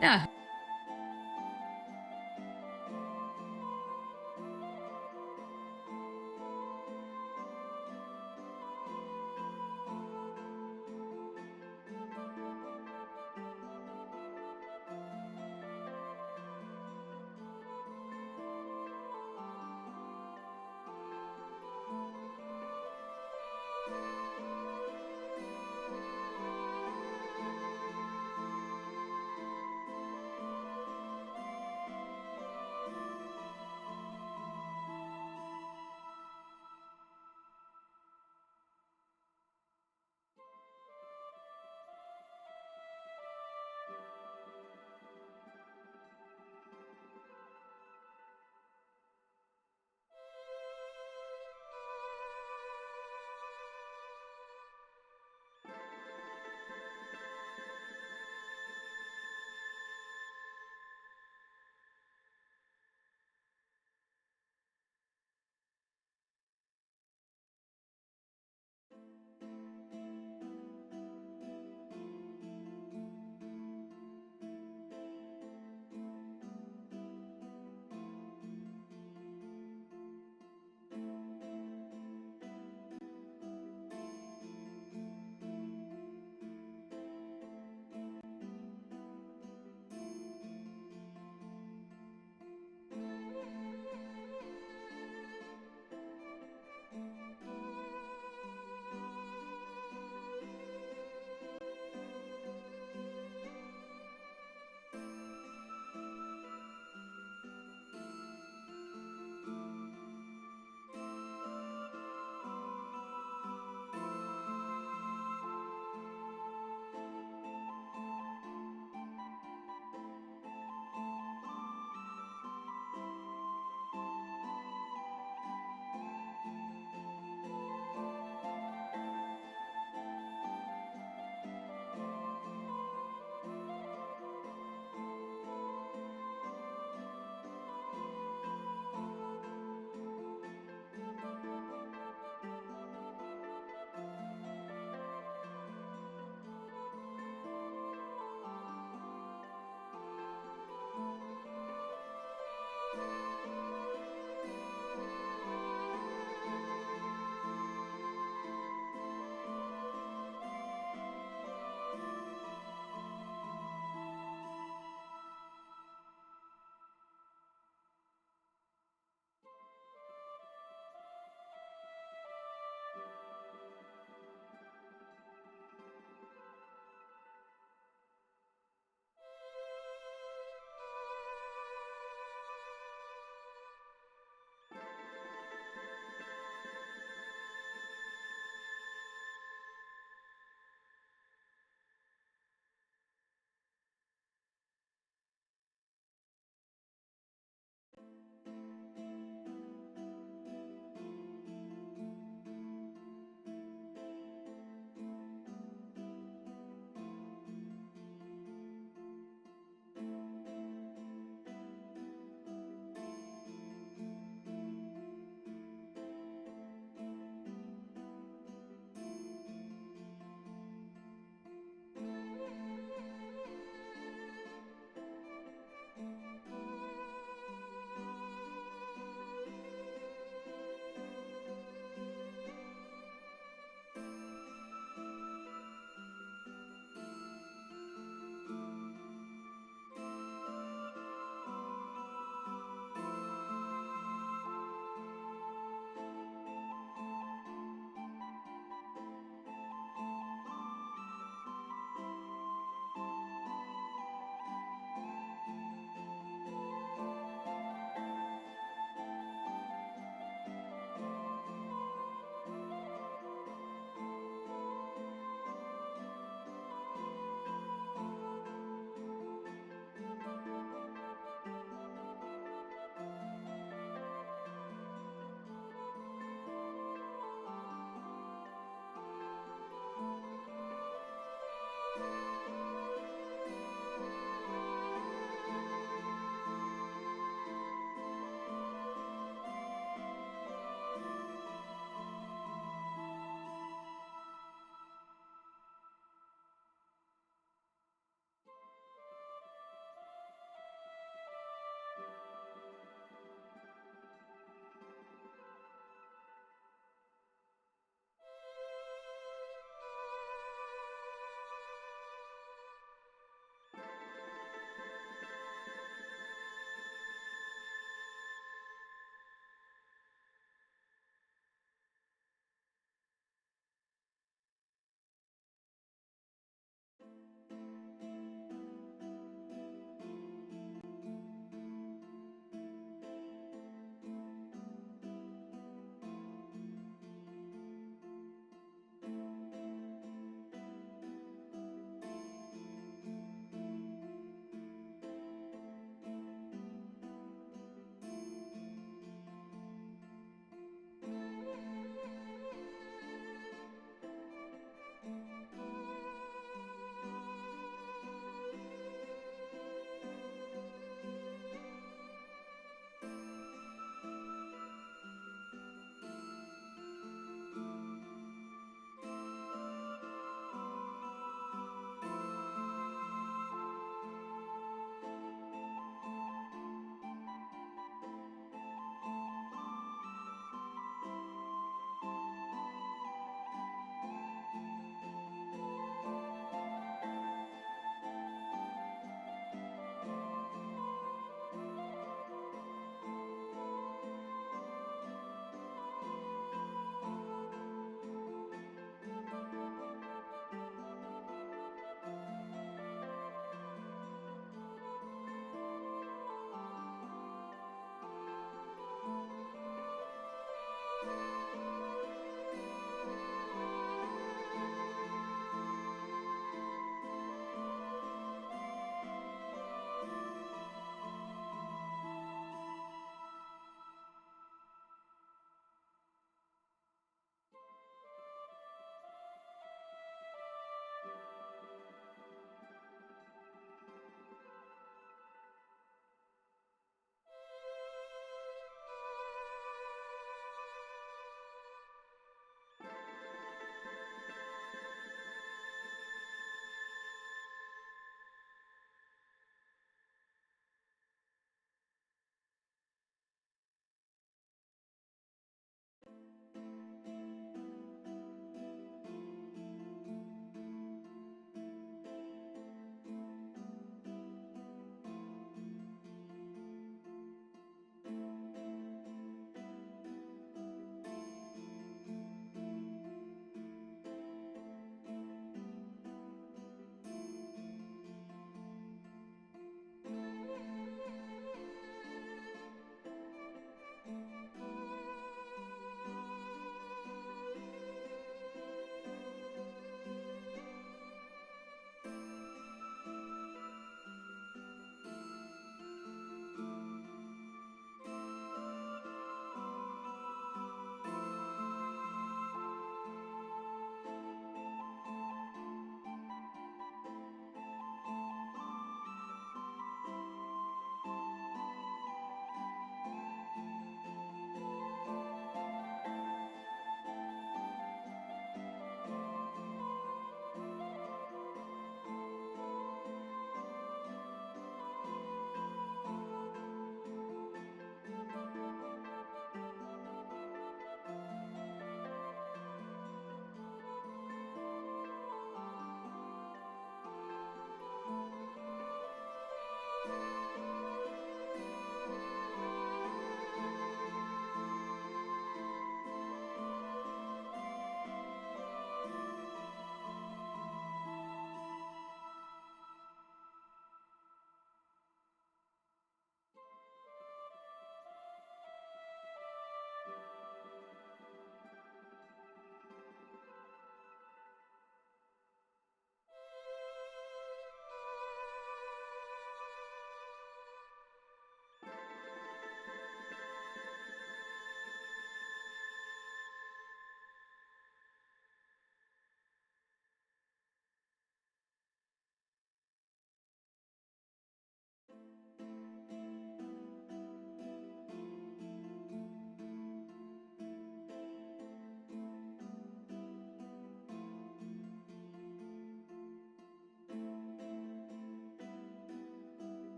Yeah.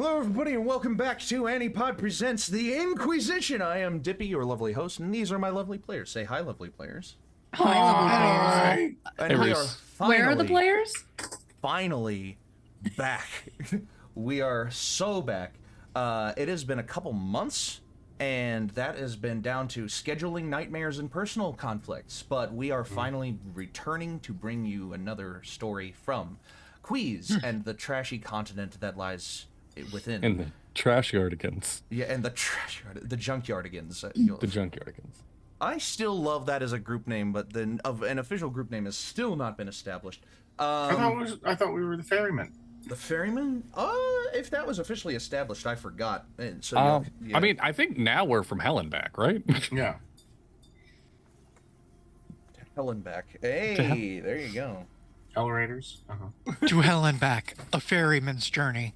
Hello, everybody, and welcome back to ANIPOD Presents the In-Quy'zz-ition. I am Dippy, your lovely host, and these are my lovely players. Say hi, lovely players. Hi, lovely players. And we are finally, where are the players? Finally back. We are so back. It has been a couple months, and that has been down to scheduling nightmares and personal conflicts. But we are finally returning to bring you another story from In-Quy'zz and the trashy continent that lies within. And the junkyardigans. Yeah, and the junkyardigans. The junkyardigans. I still love that as a group name, but then an official group name has still not been established. I thought we were the ferrymen. The ferryman? If that was officially established, I forgot. And so yeah. I mean, I think now we're from hell and back, right? Yeah. Hell and back. Hey, there you go. Hell Raiders. To hell and back, a ferryman's journey.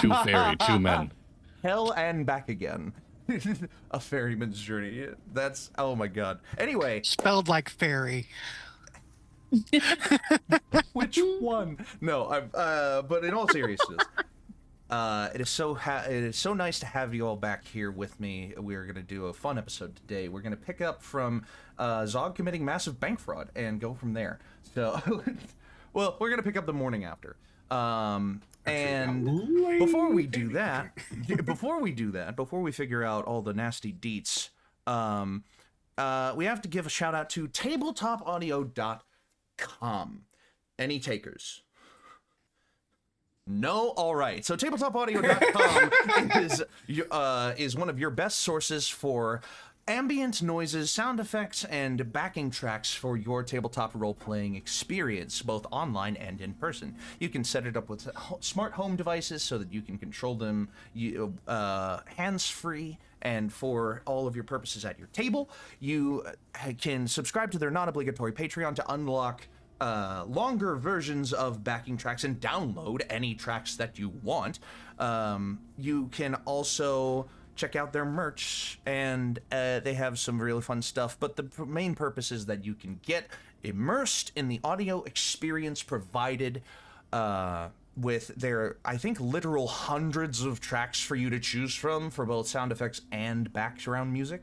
Two fairy, two men. Hell and back again. A ferryman's journey. That's, oh my god. Anyway. Spelled like fairy. Which one? No, but in all seriousness, it is so nice to have you all back here with me. We're gonna do a fun episode today. We're gonna pick up from Zog committing massive bank fraud and go from there. So, well, we're gonna pick up the morning after. And before we do that, before we figure out all the nasty deets, we have to give a shout out to tabletopaudio.com. Any takers? No? All right. So tabletopaudio.com is one of your best sources for ambient noises, sound effects, and backing tracks for your tabletop role-playing experience, both online and in person. You can set it up with smart home devices so that you can control them hands-free and for all of your purposes at your table. You can subscribe to their non-obligatory Patreon to unlock longer versions of backing tracks and download any tracks that you want. You can also check out their merch, and they have some really fun stuff, but the main purpose is that you can get immersed in the audio experience provided with their, I think, literal hundreds of tracks for you to choose from for both sound effects and background music.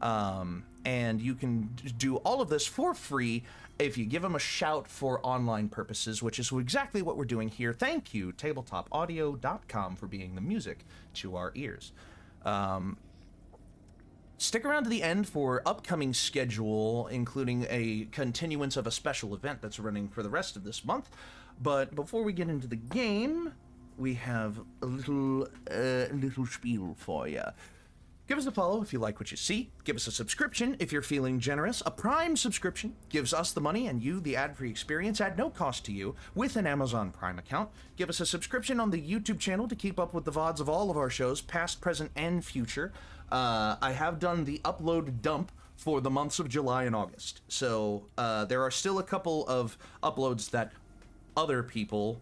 And you can do all of this for free if you give them a shout for online purposes, which is exactly what we're doing here. Thank you, tabletopaudio.com, for being the music to our ears. Stick around to the end for upcoming schedule, including a continuance of a special event that's running for the rest of this month. But before we get into the game, we have a little spiel for you. Give us a follow if you like what you see. Give us a subscription if you're feeling generous. A Prime subscription gives us the money and you the ad-free experience at no cost to you with an Amazon Prime account. Give us a subscription on the YouTube channel to keep up with the VODs of all of our shows, past, present, and future. I have done the upload dump for the months of July and August. So there are still a couple of uploads that other people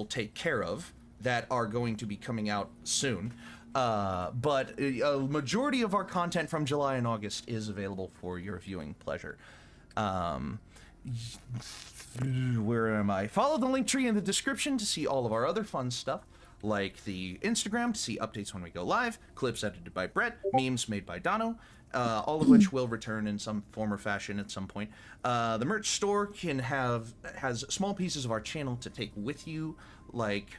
take care of that are going to be coming out soon. But a majority of our content from July and August is available for your viewing pleasure. Where am I? Follow the link tree in the description to see all of our other fun stuff, like the Instagram to see updates when we go live, clips edited by Brett, memes made by Dono, all of which will return in some form or fashion at some point. The merch store has small pieces of our channel to take with you, like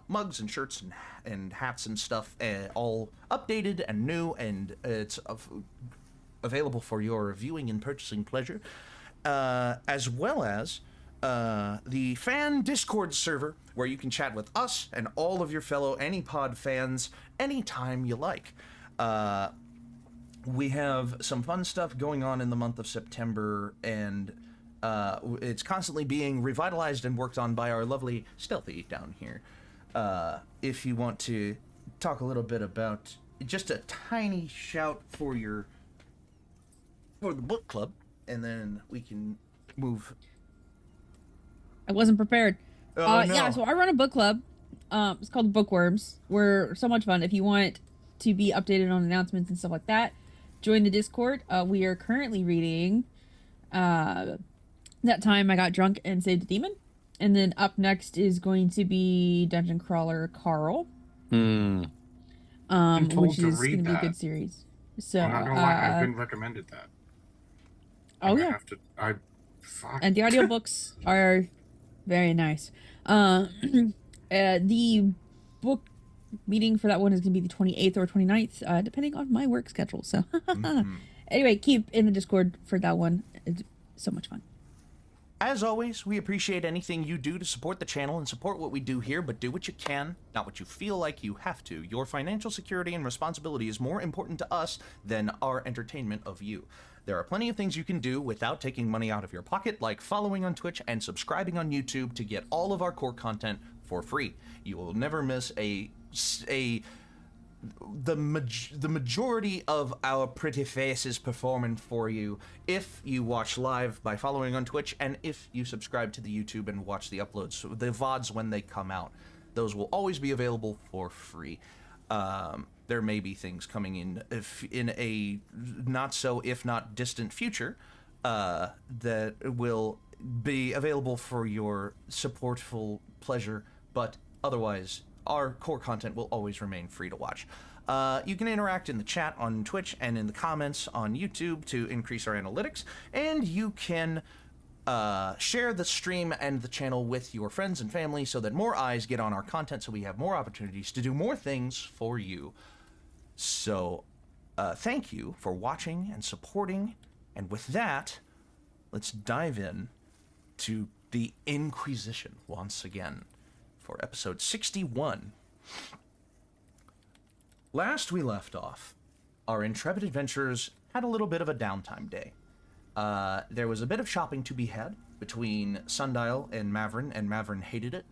mugs and shirts and hats and stuff, all updated and new, and it's available for your viewing and purchasing pleasure, as well as the fan Discord server, where you can chat with us and all of your fellow ANIPOD fans anytime you like. We have some fun stuff going on in the month of September, and it's constantly being revitalized and worked on by our lovely Stealthy down here. If you want to talk a little bit about just a tiny shout for the book club, and then we can move. I wasn't prepared. Oh, no. Yeah, so I run a book club. It's called Bookworms. We're so much fun. If you want to be updated on announcements and stuff like that, join the Discord. We are currently reading That Time I Got Drunk and Saved a Demon. And then up next is going to be Dungeon Crawler Carl, Mm. told which to is read going to be a that. good series. So, I'm not gonna lie, I've been recommended that. I oh might yeah, have to, fuck. and the audiobooks are very nice. The book meeting for that one is going to be the 28th or 29th, depending on my work schedule. So, anyway, keep in the Discord for that one. It's so much fun. As always, we appreciate anything you do to support the channel and support what we do here, but do what you can, not what you feel like you have to. Your financial security and responsibility is more important to us than our entertainment of you. There are plenty of things you can do without taking money out of your pocket, like following on Twitch and subscribing on YouTube to get all of our core content for free. You will never miss the majority of our pretty faces performing for you if you watch live by following on Twitch, and if you subscribe to the YouTube and watch the uploads, the VODs when they come out. Those will always be available for free. There may be things coming in a not so, if not distant future, that will be available for your supportful pleasure, but otherwise, our core content will always remain free to watch. You can interact in the chat on Twitch and in the comments on YouTube to increase our analytics, and you can share the stream and the channel with your friends and family so that more eyes get on our content, so we have more opportunities to do more things for you. So, thank you for watching and supporting, and with that, let's dive in to the In-Quy'zz-ition once again for episode 61. Last we left off, our intrepid adventurers had a little bit of a downtime day. There was a bit of shopping to be had between Sundial and Mavrin hated it.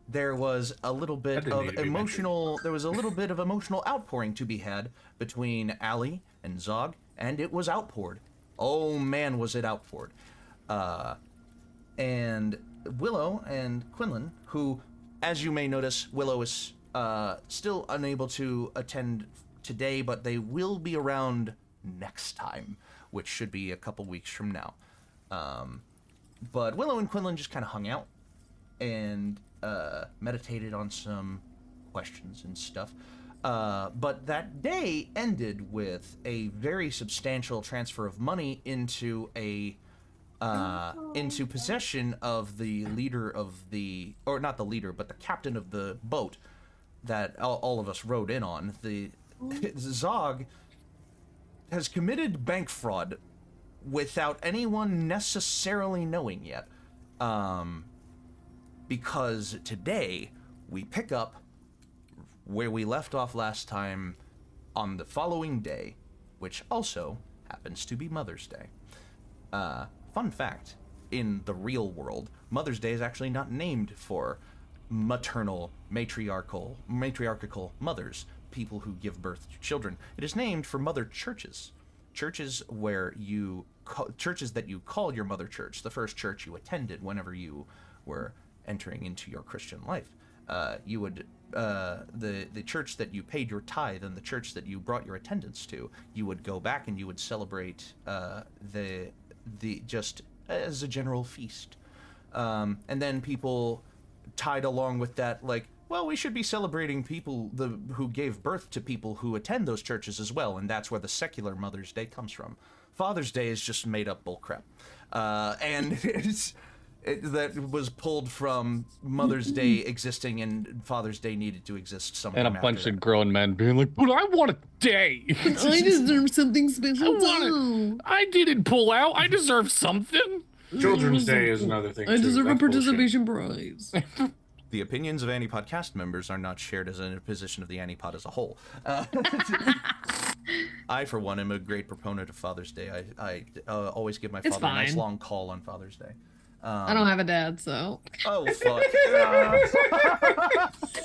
There was a little bit of emotional outpouring to be had between Allie and Zog, and it was outpoured. Oh man, was it outpoured. And Willow and Quinlan, who, as you may notice, Willow is still unable to attend today, but they will be around next time, which should be a couple weeks from now. But Willow and Quinlan just kind of hung out and meditated on some questions and stuff. But that day ended with a very substantial transfer of money into possession of the leader of the, or not the leader, but the captain of the boat that all of us rode in on. Zog has committed bank fraud without anyone necessarily knowing yet. Because today we pick up where we left off last time on the following day, which also happens to be Mother's Day. Fun fact, in the real world, Mother's Day is actually not named for maternal, matriarchal mothers, people who give birth to children. It is named for mother churches. Churches where churches that you call your mother church, the first church you attended whenever you were entering into your Christian life. You would, the church that you paid your tithe and the church that you brought your attendance to, you would go back and you would celebrate the just as a general feast. And then people tied along with that, like, well, we should be celebrating people who gave birth to people who attend those churches as well, and that's where the secular Mother's Day comes from. Father's Day is just made up bullcrap. And that was pulled from Mother's Day existing, and Father's Day needed to exist somewhere. And a bunch of grown men being like, but I want a day. I deserve something special too. I didn't pull out. I deserve something. Children's Day is another thing. I too. deserve a That's bullshit. participation prize. The opinions of ANIPOD cast members are not shared as a position of the ANIPOD as a whole. I, for one, am a great proponent of Father's Day. I always give my It's father a nice fine. long call on Father's Day. I don't have a dad, so. Oh, fuck.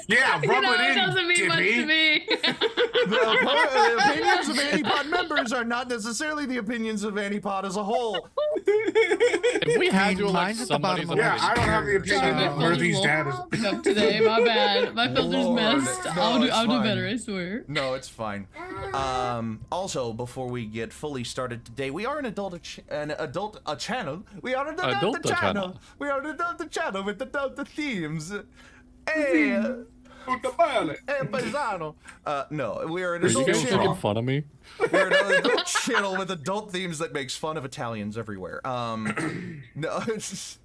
Yeah, rub it in, It doesn't mean much to Dippy. me. the opinions of ANIPOD members are not necessarily the opinions of ANIPOD as a whole. If we had to elect mine's at the somebody's bottom of Yeah, I don't have the opinion Sorry, of my filter's Mirthy's dad is. up today. My bad. My filter's Lord. messed. No, I'll it's do fine. better. I swear. No, it's fine. Also, before we get fully started today, we are an adult channel. We are an adult Adulta channel. channel. We are an adult channel with adult themes. Hey, paisano. No, we are an Are you adult guys making channel. fun of me? We're an adult channel with adult themes that makes fun of Italians everywhere. No, It's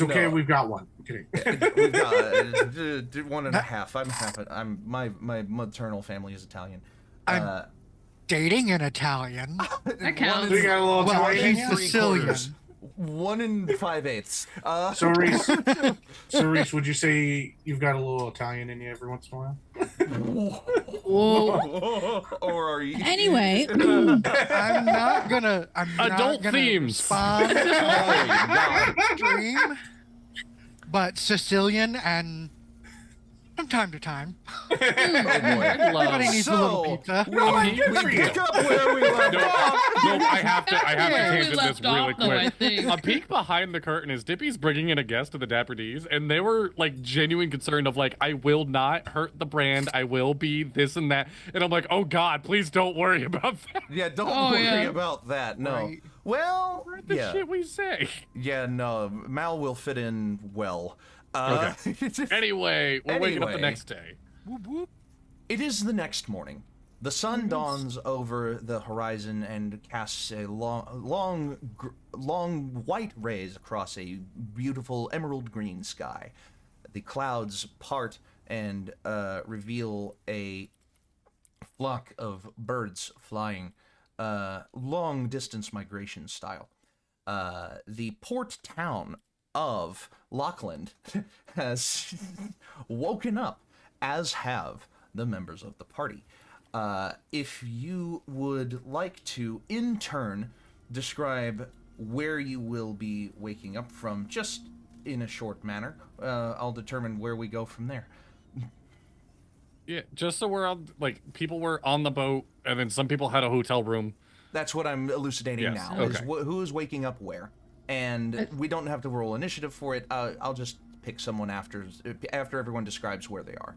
okay, No. we've got one. I'm kidding. we've got 1.5. I'm half. My maternal family is Italian. I'm dating an Italian. That counts. We got a little Well, Italian. he's Sicilian. 1 5/8. So Rhys, would you say you've got a little Italian in you every once in a while? Whoa. Or are you? Anyway, I'm not gonna Adult themes. respond Oh, God. stream, but Sicilian and from time to time. Oh, boy. Everybody needs a little So, pizza. we pick up where we left off. No, I have to Where we tangent this left really off, though, I quick. think. A peek behind the curtain is Dippy's bringing in a guest to the Dapper D's, and they were like genuine concern of like, I will not hurt the brand. I will be this and that. And I'm like, oh God, please don't worry about that. Yeah, don't Oh, worry yeah. about that. No. Right. Well, The yeah. shit we say. Yeah, no. Mal will fit in well. Anyway, we're waking up the Anyway. next day. Whoop, whoop. It is the next morning. The sun dawns over the horizon and casts a long white rays across a beautiful emerald green sky. The clouds part and reveal a flock of birds flying, long distance migration style. The port town of Lockland has woken up, as have the members of the party. If you would like to, in turn, describe where you will be waking up from, just in a short manner, I'll determine where we go from there. Yeah, just so we're on, like, people were on the boat, and then some people had a hotel room. That's what I'm elucidating Yes, now, is okay. who is waking up where. And we don't have to roll initiative for it. I'll just pick someone after everyone describes where they are.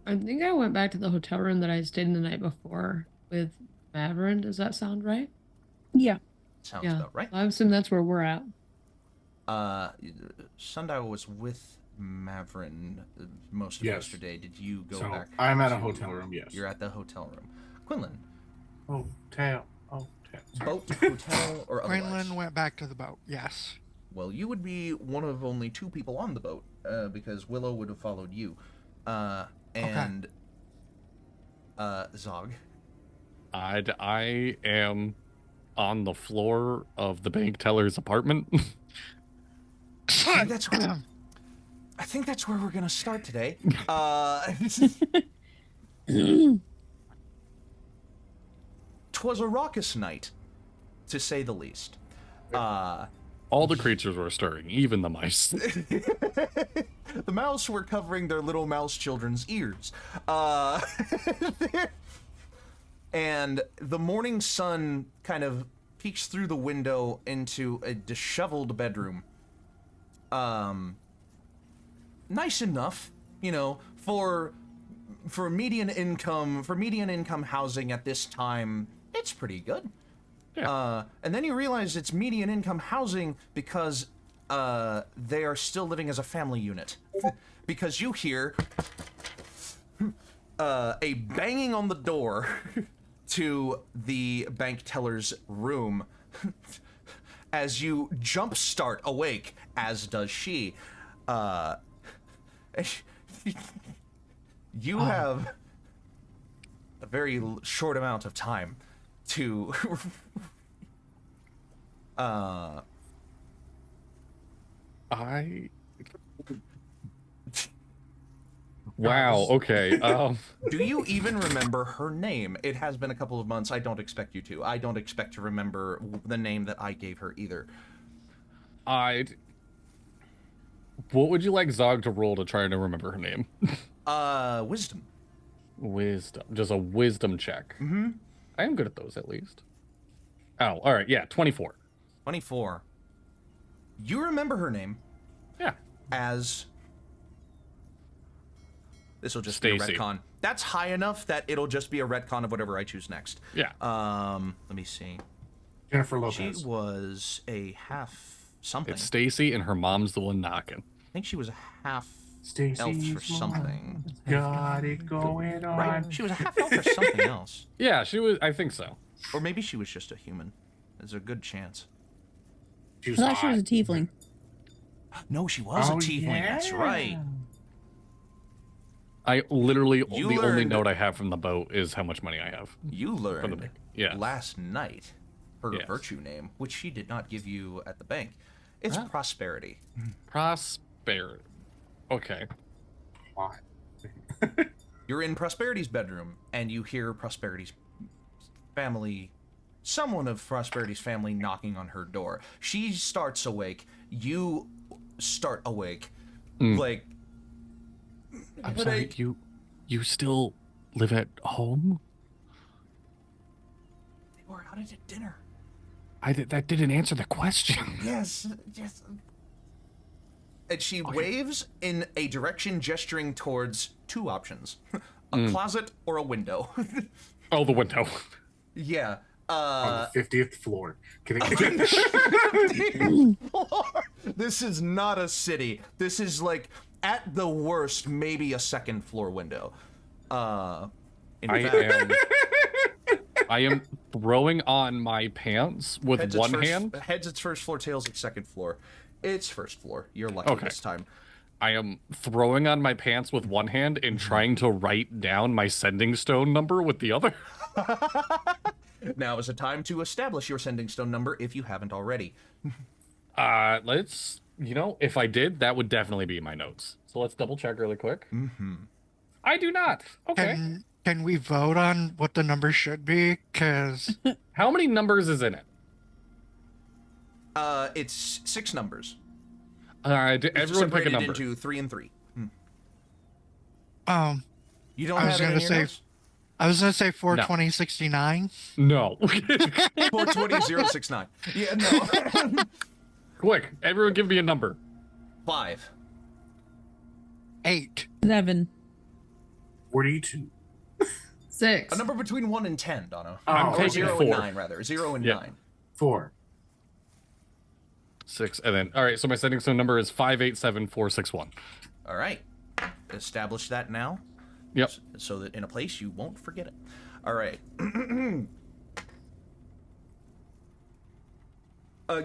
I think I went back to the hotel room that I stayed in the night before with Maverick. Does that sound right? yeah. Sounds Yeah. about right. I assume that's where we're at. Sundial was with Mavrin most of Yes. yesterday. Did you go So back? I'm at a to- hotel room, yes. You're at the hotel room. Quinlan, Hotel. boat, hotel, or otherwise? Quinlan went back to the boat. Yes. Well, you would be one of only 2 people on the boat, because Willow would have followed you. And Zog. I am on the floor of the bank teller's apartment. I think that's where we're gonna start today. 'Twas a raucous night, to say the least. All the creatures were stirring, even the mice. The mouse were covering their little mouse children's ears. And the morning sun kind of peeks through the window into a disheveled bedroom. Nice enough, you know, for median income housing at this time, it's pretty good. Yeah. And then you realize it's median income housing because they are still living as a family unit. Because you hear a banging on the door to the bank teller's room as you jumpstart awake, as does she. You have a very short amount of time to Wow, okay. do you even remember her name? It has been a couple of months. I don't expect you to. I don't expect to remember the name that I gave her either. What would you like Zog to roll to try to remember her name? Wisdom. Wisdom. Just a wisdom check. Mm-hmm. I am good at those, at least. Oh, all right. Yeah, 24. 24. You remember her name Yeah. as... This will just Stacy. be a retcon. That's high enough that it'll just be a retcon of whatever I choose next. Yeah. Let me see. Jennifer She Lopez. was a half something. It's Stacy, and her mom's the one knocking. I think she was a half Stacey's elf or mom. something. Got it going on. Right? She was a half elf or something else. Yeah, she was. I think so. Or maybe she was just a human. There's a good chance. She I was thought she was a hot. tiefling. No, she was a Oh, tiefling. That's yeah. right. I literally You the only learned- note I have from the boat is how much money I have. You learned bank. Yes. last night her Yes. virtue name, which she did not give you at the bank. It's Huh? prosperity. Prosperity. Okay. Hot. You're in Prosperity's bedroom, and you hear Prosperity's family, someone of Prosperity's family knocking on her door. She starts awake. You start awake. Like, I'm But sorry. You still live at home? they were out at dinner. That didn't answer the question. Yes, yes. And she waves in a direction gesturing towards two options. A closet or a window. Oh, the window. Yeah. On the 50th floor. Kidding. This is not a city. This is like, at the worst, maybe a second floor window. In fact, I am throwing on my pants with heads one it's hand. Heads it's first floor, tails it's second floor. It's first floor. You're lucky Okay. this time. I am throwing on my pants with one hand and trying to write down my sending stone number with the other. Now is a time to establish your sending stone number if you haven't already. Let's, if I did, that would definitely be in my notes. So let's double check really quick. Mm-hmm. I do not. Okay. Can we vote on what the number should be? Because How many numbers is in it? It's 6 numbers. Everyone pick a Separated number. into 3 and 3. um, You don't I was have it in gonna your say- notes? I was gonna say 42069. No. 420-069. Yeah, no. Quick, everyone give me a number. 5. 8. 7. 42. 6. A number between 1 and 10, Dono. I'm Or taking 0 4. and 9, rather. 0 and Yeah. 9. 4. 6, and then, all right, so my sending stone number is 587461. All right. Establish that now, Yep. so that in a place you won't forget it. All right.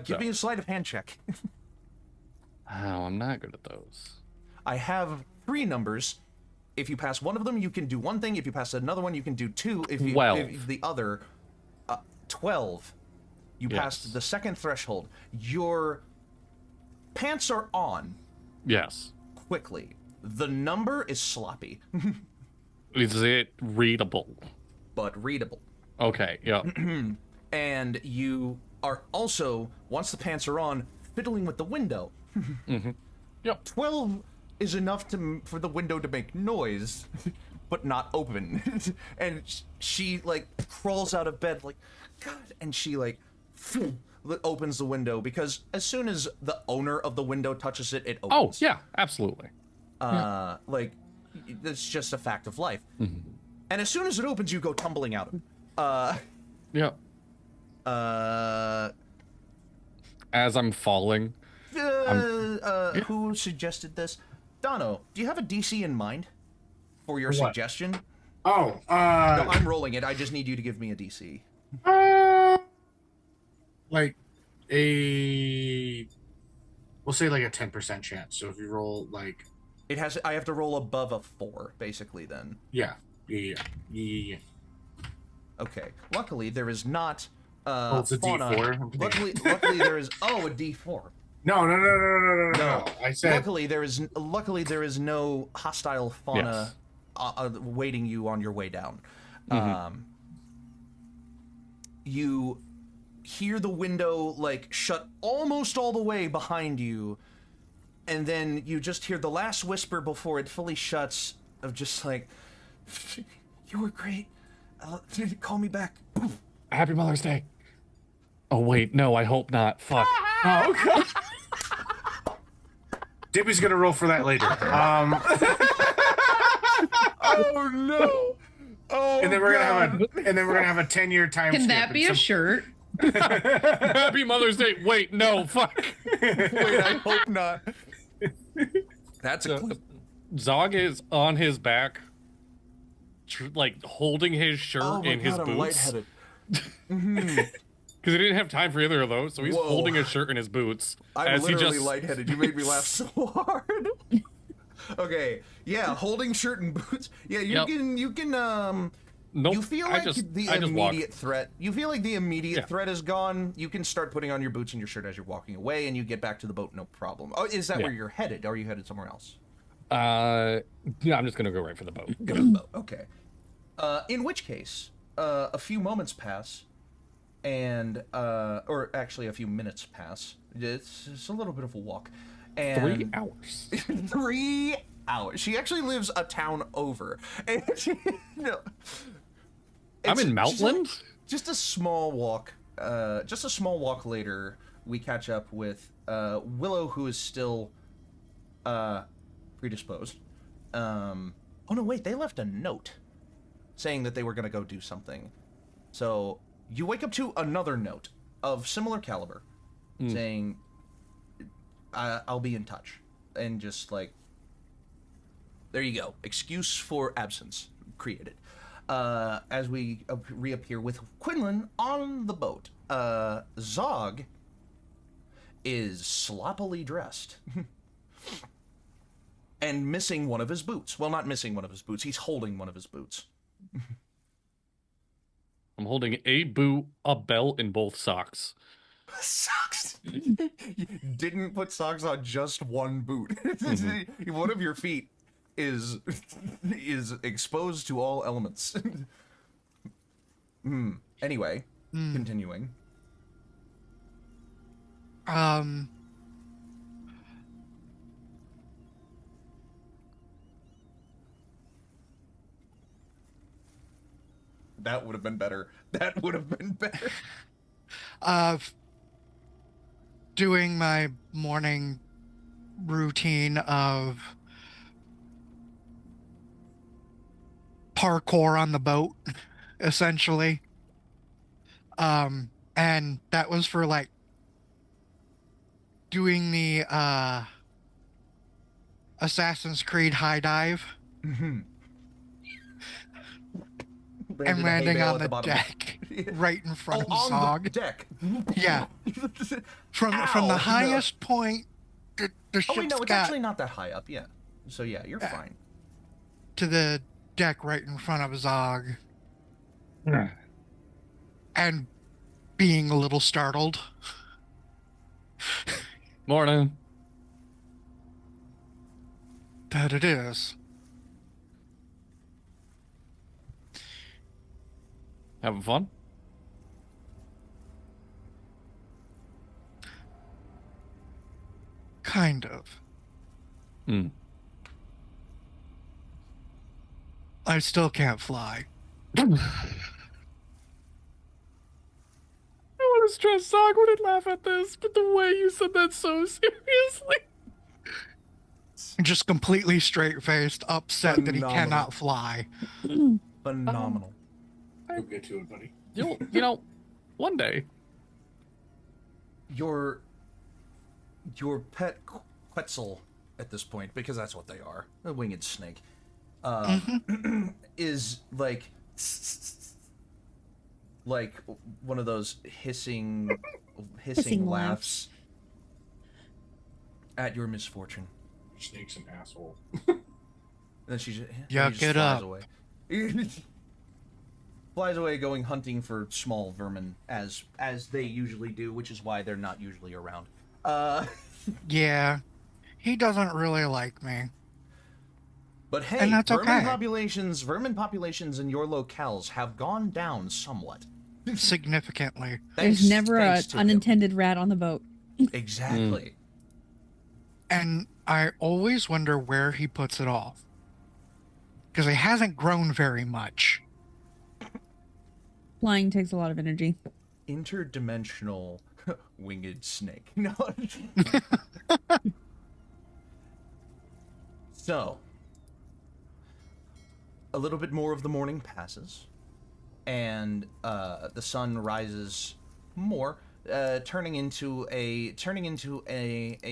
Give me a sleight of hand check. Oh, I'm not good at those. I have 3 numbers. If you pass one of them, you can do one thing. If you pass another one, you can do 2. If you 12. if the other, 12. You passed Yes. the second threshold. Your pants are on Yes. quickly. The number is sloppy, Is it readable? but readable. Okay, yeah. And you are also, once the pants are on, fiddling with the window. Yep. 12 is enough for the window to make noise, but not open. And she, like, crawls out of bed, like, God, and she, like, opens the window, because as soon as the owner of the window touches it, it Oh, opens. yeah, absolutely. Like, it's just a fact of life. And as soon as it opens, you go tumbling out. Yep. As I'm falling, Who suggested this? Dono, do you have a DC in mind for your For what? suggestion? Oh, No, I'm rolling it. I just need you to give me a DC. like we'll say like a 10% chance. So if you roll like, I have to roll above a 4, basically, then. yeah. Okay. Luckily, there is not it's a fauna. D4? I'm thinking. Luckily there is a D4. No. I said Luckily there is no hostile fauna waiting you on your way down. You hear the window like shut almost all the way behind you, and then you just hear the last whisper before it fully shuts of just like, You were great. Call me back. Happy Mother's Day. Oh wait, no, I hope not. Fuck. Oh god. Dippy's gonna roll for that later. Oh no. Oh. And then we're gonna have a 10-year time Can skip. that be a shirt? Happy Mother's Day. Wait, no, fuck. Wait, I hope not. That's a Zog is on his back, like holding his shirt in his I'm boots. lightheaded. Because he didn't have time for either of those, so he's Whoa. holding his shirt in his boots. I'm as he literally just... lightheaded. You made me laugh so hard. Okay, yeah, holding shirt and boots. Yeah, you can Nope. you feel like the I just walk. immediate threat. You feel like the immediate Yeah. threat is gone. You can start putting on your boots and your shirt as you're walking away, and you get back to the boat, no problem. Oh, is that Yeah. where you're headed? Or are you headed somewhere else? Yeah, I'm just gonna go right for the boat. Go to the boat. Okay. In which case, a few moments pass, and or actually a few minutes pass. It's a little bit of a walk, and 3 hours. 3 hours. She actually lives a town over, and I'm in Moutland. Just a small walk. Just a small walk later, we catch up with Willow, who is still predisposed. Oh no, wait! They left a note saying that they were gonna go do something. So you wake up to another note of similar caliber, saying, "I'll be in touch," and just like, there you go. Excuse for absence created. As we reappear with Quinlan on the boat, Zog is sloppily dressed and missing one of his boots. Well, not missing one of his boots. He's holding one of his boots. I'm holding a boot, a belt, and both socks. Socks. Didn't put socks on just one boot. One of your feet is exposed to all elements. Anyway, continuing. That would have been better. That would have been better. Doing my morning routine of parkour on the boat, essentially. And that was for like doing the Assassin's Creed high dive and landing on the deck right in front of on the Zog. deck. Yeah. From the highest point the Oh ship's wait, no, it's got actually not that high up. Yeah. So yeah, you're fine. to the deck right in front of Zog. And being a little startled. Morning. That it is. Having fun? Kind of. I still can't fly. I would have stressed Zog wouldn't laugh at this, but the way you said that so seriously. Just completely straight-faced, upset that he Phenomenal. cannot fly. Phenomenal. You'll get to it, buddy. You know, one day. Your pet Quetzal at this point, because that's what they are, a winged snake, is like one of those hissing laughs at your misfortune. Snake's an asshole. And then she just, Yuck just it flies up. away. Flies away going hunting for small vermin, as they usually do, which is why they're not usually around. Yeah. He doesn't really like me. But hey, And that's vermin okay. populations in your locales have gone down somewhat. Significantly. There's never an thanks to him. unintended rat on the boat. Exactly. And I always wonder where he puts it off. Because he hasn't grown very much. Flying takes a lot of energy. Interdimensional winged snake. No. So, a little bit more of the morning passes, and the sun rises more, turning into a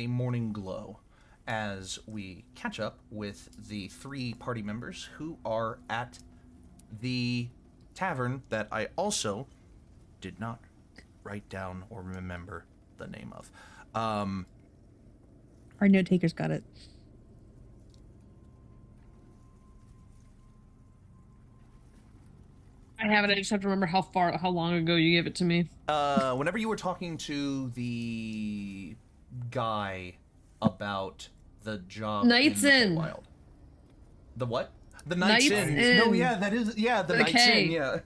morning glow, as we catch up with the 3 party members who are at the tavern that I also did not write down or remember the name of. Our note takers got it. I have it. I just have to remember how long ago you gave it to me. Whenever you were talking to the guy about the job Nights in In. the Wild. The what? The Nights Nights In. In. No, yeah, that is, yeah, the With a Nights K. In, yeah.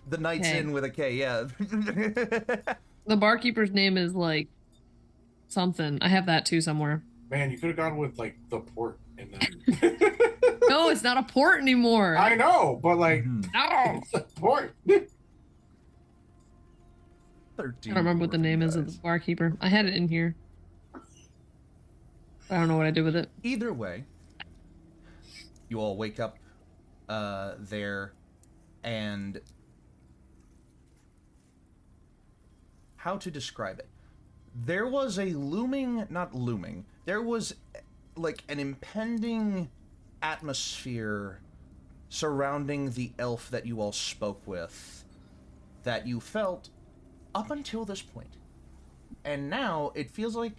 The Nights K. In with a K, yeah. The barkeeper's name is like something. I have that too somewhere. Man, you could have gone with like the port and then. No, it's not a port anymore. I know, but like No. it's a port. 13 I don't remember what the name is of the barkeeper. I had it in here. I don't know what I did with it. Either way, you all wake up there, and how to describe it? There was a not looming, there was like an impending atmosphere surrounding the elf that you all spoke with that you felt up until this point. And now it feels like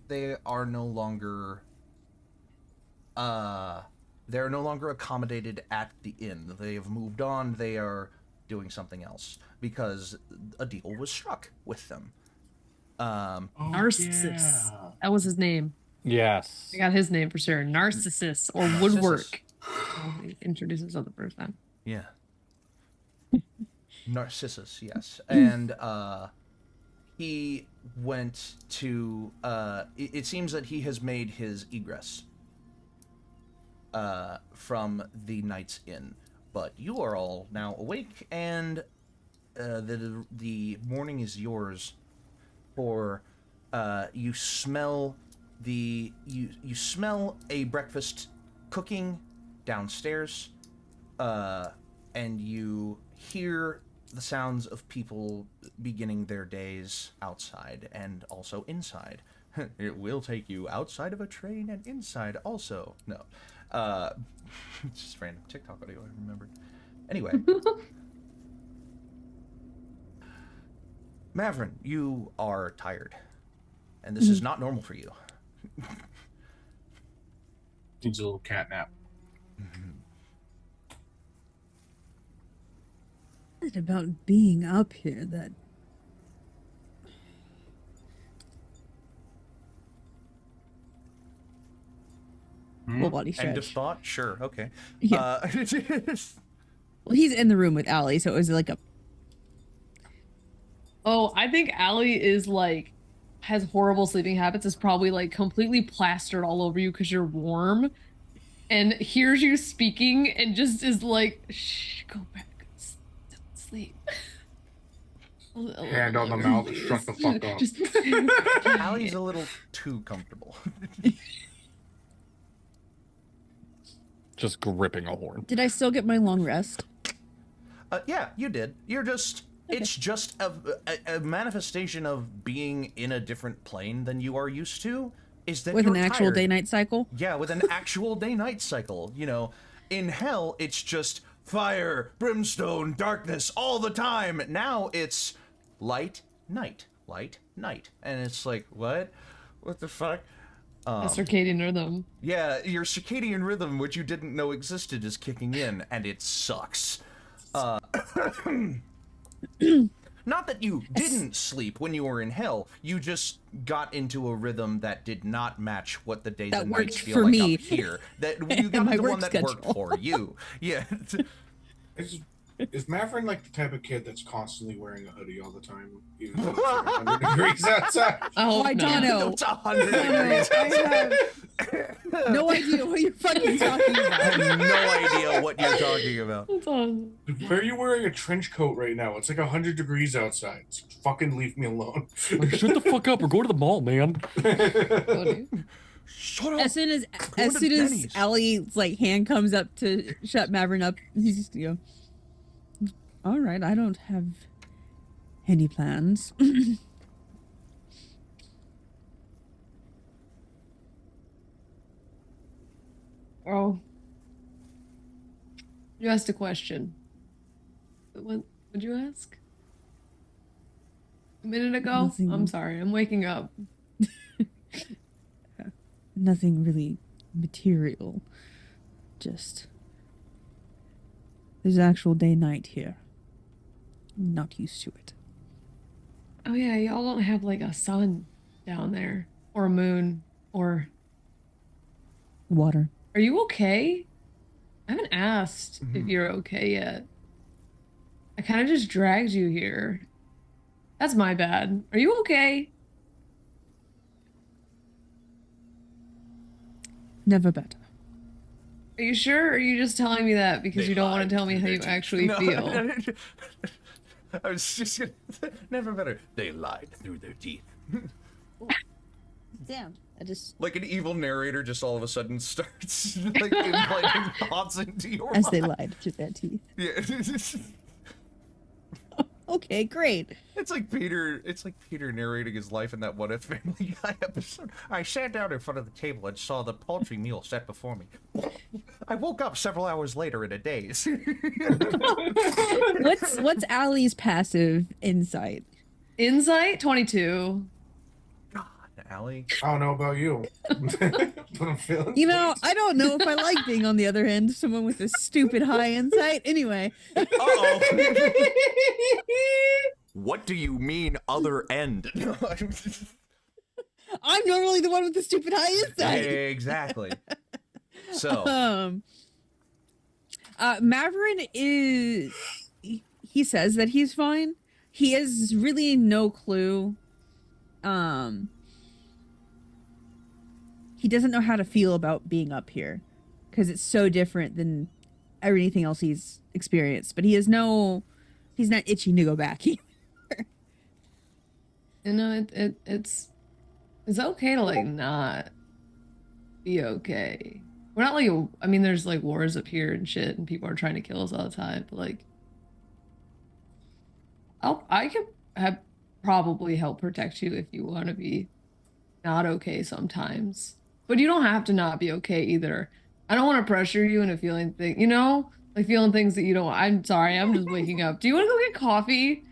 they are no longer accommodated at the inn. They have moved on. They are doing something else because a deal was struck with them. Narcissus. Yeah. That was his name. Yes. I got his name for sure. Narcissus or Woodwork. Oh, he introduced himself the first time. Yeah. Narcissus, yes. And he went to it seems that he has made his egress from the Night's Inn. But you are all now awake, and the morning is yours. For you smell you smell a breakfast cooking downstairs, and you hear the sounds of people beginning their days outside and also inside. It will take you outside of a train and inside also. No. It's just random TikTok audio I remembered. Anyway. Mavrin, you are tired. And this is not normal for you. Needs a little cat nap. What is it about being up here that... Full body stretch. End of thought? Sure, okay. Yeah. Well, he's in the room with Allie, so it was like a... Oh, I think Allie is like has horrible sleeping habits. Is probably like completely plastered all over you because you're warm, and hears you speaking and just is like, "Shh, go back, sleep." Hand on the mouth, shut the fuck up. Just Allie's a little too comfortable. Just gripping a horn. Did I still get my long rest? Yeah, you did. You're just... It's just a manifestation of being in a different plane than you are used to. Is that With you're an actual tired. day-night cycle? Yeah, with an actual day-night cycle. You know, in hell, it's just fire, brimstone, darkness all the time. Now it's light, night, and it's like, what? What the fuck? a circadian rhythm. Yeah, your circadian rhythm, which you didn't know existed, is kicking in, and it sucks. Not that you didn't sleep when you were in hell, you just got into a rhythm that did not match what the days That and nights worked feel for like me. up here. That you got My into one work that schedule. worked for you. Yeah. Is Mavrin like the type of kid that's constantly wearing a hoodie all the time, even though it's like 100 degrees outside? Oh, I don't know. It's 100 I degrees. have no idea what you're fucking talking I about. have no idea know what you're talking about. That's awesome. Why are you wearing a trench coat right now? It's like 100 degrees outside. Fucking leave me alone. Like, shut the fuck up or go to the mall, man. Funny. Shut up. As soon as Going to Denny's. Allie's like hand comes up to shut Maverick up, he's just gonna go, all right, I don't have any plans. Oh. You asked a question. What would you ask? A minute ago? Nothing. I'm sorry, I'm waking up. Nothing really material. Just there's an actual day-night here. I'm not used to it. Oh yeah, y'all don't have like a sun down there. Or a moon. Or Water. are you okay? I haven't asked if Mm-hmm. you're okay yet. I kind of just dragged you here. That's my bad. Are you okay? Never better. Are you sure? Or are you just telling me that because you don't want to tell me how you actually feel? I was just gonna, never better. They lied through their teeth. Damn. I just Like an evil narrator just all of a sudden starts like implanting thoughts into your as they mind. lied through their teeth. Yeah. Okay, great. It's like Peter narrating his life in that What If Family Guy episode. I sat down in front of the table and saw the paltry meal set before me. I woke up several hours later in a daze. What's Allie's passive insight? Insight 22. God, Allie. I don't know about you. But I'm feeling You know, I don't know if I like being on the other end, someone with a stupid high insight. Anyway, Uh-oh. What do you mean, other end? I'm normally the one with the stupid high insight. Exactly. So, Maverick is. He says that he's fine. He has really no clue. He doesn't know how to feel about being up here because it's so different than everything else he's experienced. But he has no. He's not itching to go back. You know, it's okay to like not be okay. We're not like I mean, there's like wars up here and shit, and people are trying to kill us all the time. But like, I could have probably help protect you if you want to be not okay sometimes. But you don't have to not be okay either. I don't want to pressure you into feeling things, you know, like feeling things that you don't. I'm sorry, I'm just waking up. Do you want to go get coffee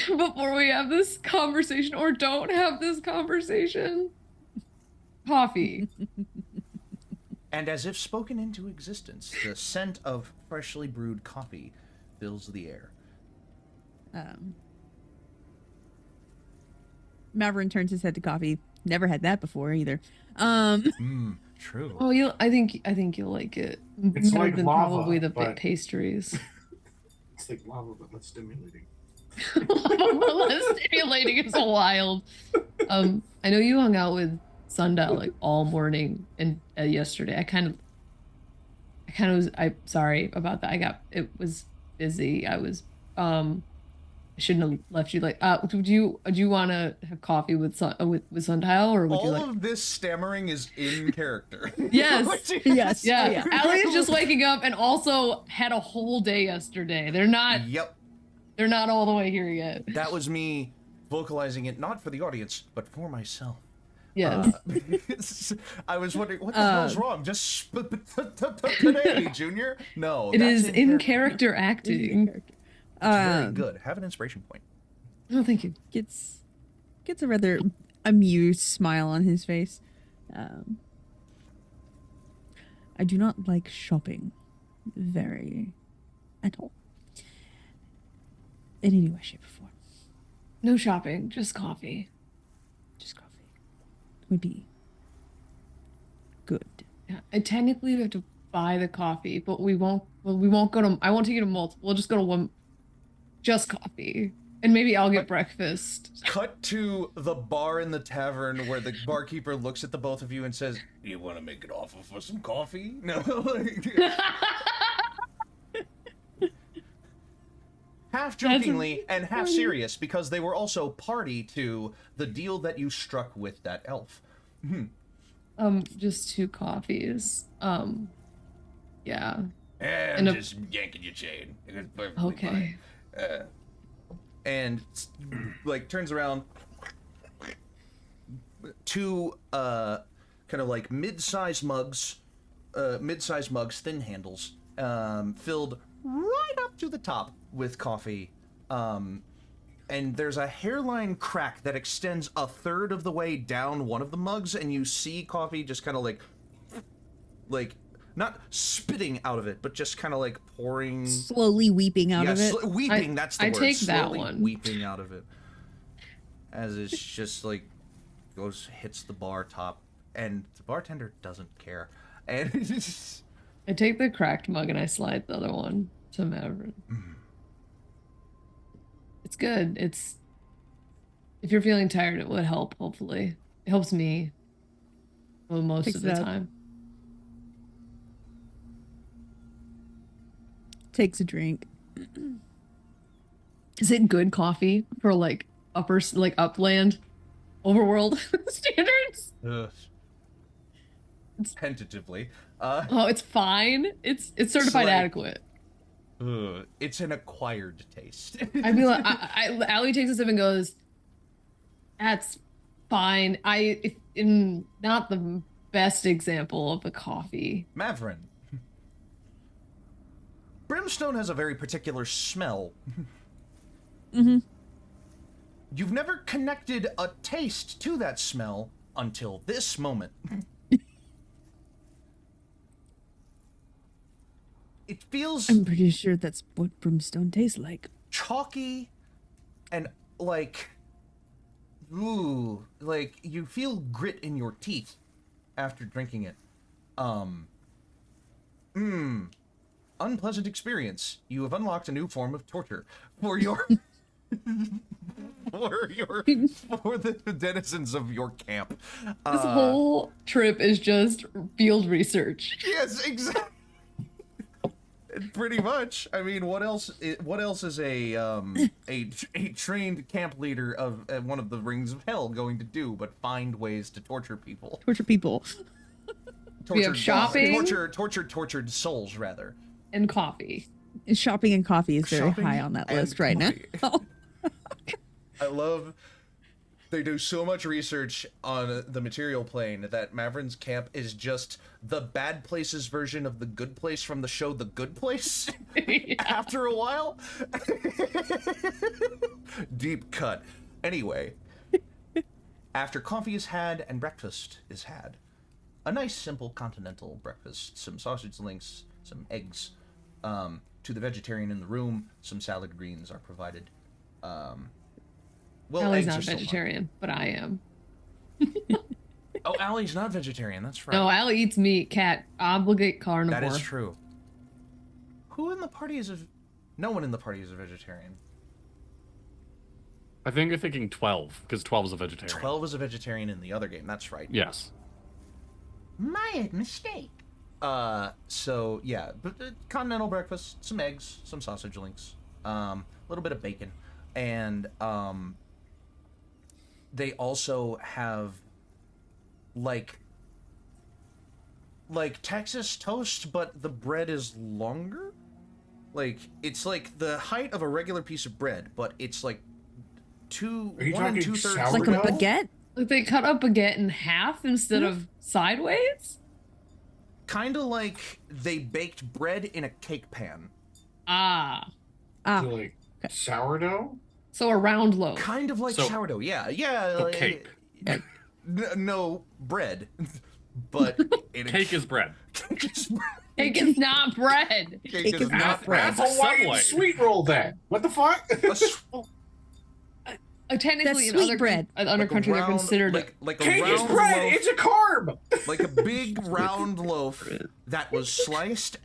before we have this conversation, or don't have this conversation? Coffee. and as if spoken into existence, the scent of freshly brewed coffee fills the air. Maverick turns his head to coffee. Never had that before either. True. Oh, I think you'll like it It's more like than lava, probably the but- pastries. It's like lava, but less stimulating. Stimulating is wild. I know you hung out with Sundial like all morning and yesterday. I kind of was. I'm sorry about that. It was busy. I was. I shouldn't have left you like. Do you want to have coffee with Sundial, or would you All like? of this stammering is in character. Yes. Yes. Yeah. Oh, yeah. Allie is just waking up and also had a whole day yesterday. They're not all the way here yet. That was me vocalizing it not for the audience, but for myself. Yes. I was wondering, what the hell's wrong? Just today, Junior? No. It that's is in character acting. Very good. Have an inspiration point. Oh, thank you. Gets a rather amused smile on his face. I do not like shopping very at all. In any way, shape, or form. No shopping, just coffee. Just coffee would be good. Yeah, and technically we have to buy the coffee, but we won't. Well, we won't go to. I won't take you to multiple. We'll just go to one. Just coffee, and maybe I'll get breakfast. Cut to the bar in the tavern where the barkeeper looks at the both of you and says, "Do you want to make an offer for some coffee?" No. half jokingly and half serious, because they were also party to the deal that you struck with that elf. Just 2 coffees. Yeah. And I'm just yanking your chain. Okay. And like turns around. 2 kind of like mid-sized mugs, thin handles, filled right up to the top with coffee. And there's a hairline crack that extends a third of the way down one of the mugs, and you see coffee just kind of like not spitting out of it, but just kind of like pouring, slowly weeping out of it. Weeping. That's the word. I take slowly that one. Weeping out of it, as it's just like hits the bar top, and the bartender doesn't care. And I take the cracked mug and I slide the other one to Maverick. It's good. It's, if you're feeling tired, it would help. Hopefully, it helps me. Well, most Takes of the it out. time. Takes a drink. Is it good coffee for like upland, overworld standards? Tentatively. Oh, it's fine. It's certified like- adequate. It's an acquired taste. I feel like Allie takes a sip and goes, "That's fine." Not the best example of a coffee. Mavrin. Brimstone has a very particular smell. Mm-hmm. You've never connected a taste to that smell until this moment. It feels I'm pretty sure that's what brimstone tastes like. chalky and like, ooh, like you feel grit in your teeth after drinking it. Unpleasant experience. You have unlocked a new form of torture for your for the denizens of your camp. This whole trip is just field research. Yes, exactly. Pretty much. I mean, what else? What else is a trained camp leader of one of the rings of hell going to do but find ways to torture people? Torture people. We have shopping. Tortured souls, rather. And coffee. Shopping and coffee is very Shopping high on that and list right now. coffee. I love. They do so much research on the material plane that Maverin's camp is just the bad places version of the good place from the show The Good Place. After a while. Deep cut. Anyway, after coffee is had and breakfast is had, a nice simple continental breakfast, some sausage links, some eggs. To the vegetarian in the room, some salad greens are provided. Well, Allie's eggs not are still fine. vegetarian, but I am. Oh, Allie's not vegetarian. That's right. No, Allie eats meat. Cat, obligate carnivore. That is true. Who in the party is No one in the party is a vegetarian. I think you're thinking 12, because 12 is a vegetarian. 12 is a vegetarian in the other game. That's right. Yes. My mistake. So yeah, but continental breakfast, some eggs, some sausage links, a little bit of bacon, and they also have like Texas toast, but the bread is longer. Like it's like the height of a regular piece of bread, but it's like Are you 1 and talking 2/3. Like a sourdough? baguette? Like they cut a baguette in half instead of sideways? Kind of like they baked bread in a cake pan. Ah. Ah, So, like sourdough? So a round loaf. Kind of like So- sourdough, yeah. So like- cake. No bread, but in a Cake is bread. cake is bread. Cake is not bread. Cake is not bread. That's Hawaiian Subway. sweet roll then. What the fuck? Technically, That's in sweet other bread. other Like a countries, they're round- considered. like a Cake is round bread. loaf, It's a carb. like a big round loaf that was sliced,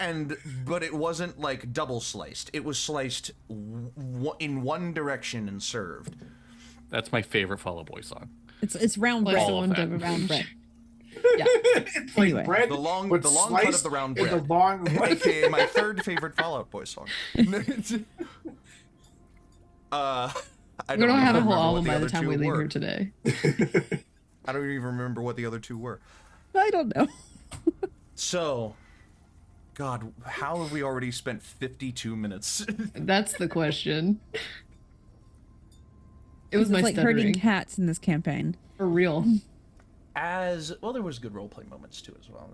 but it wasn't like double sliced. It was sliced in one direction and served. That's my favorite Fall Out Boy song. it's round Like bread. the one of that. to Round bread. Yeah. It's like Anyway. bread. The long with cut of sliced the round in bread. The long. AKA my third favorite Fall Out Boy song. I We're don't gonna even have a whole remember what album the by the other time two we leave were. here today. I don't even remember what the other two were. I don't know. So, God, how have we already spent 52 minutes? That's the question. It was It's my like herding stuttering. cats in this campaign. For real. As well, there was good roleplay moments too, as well,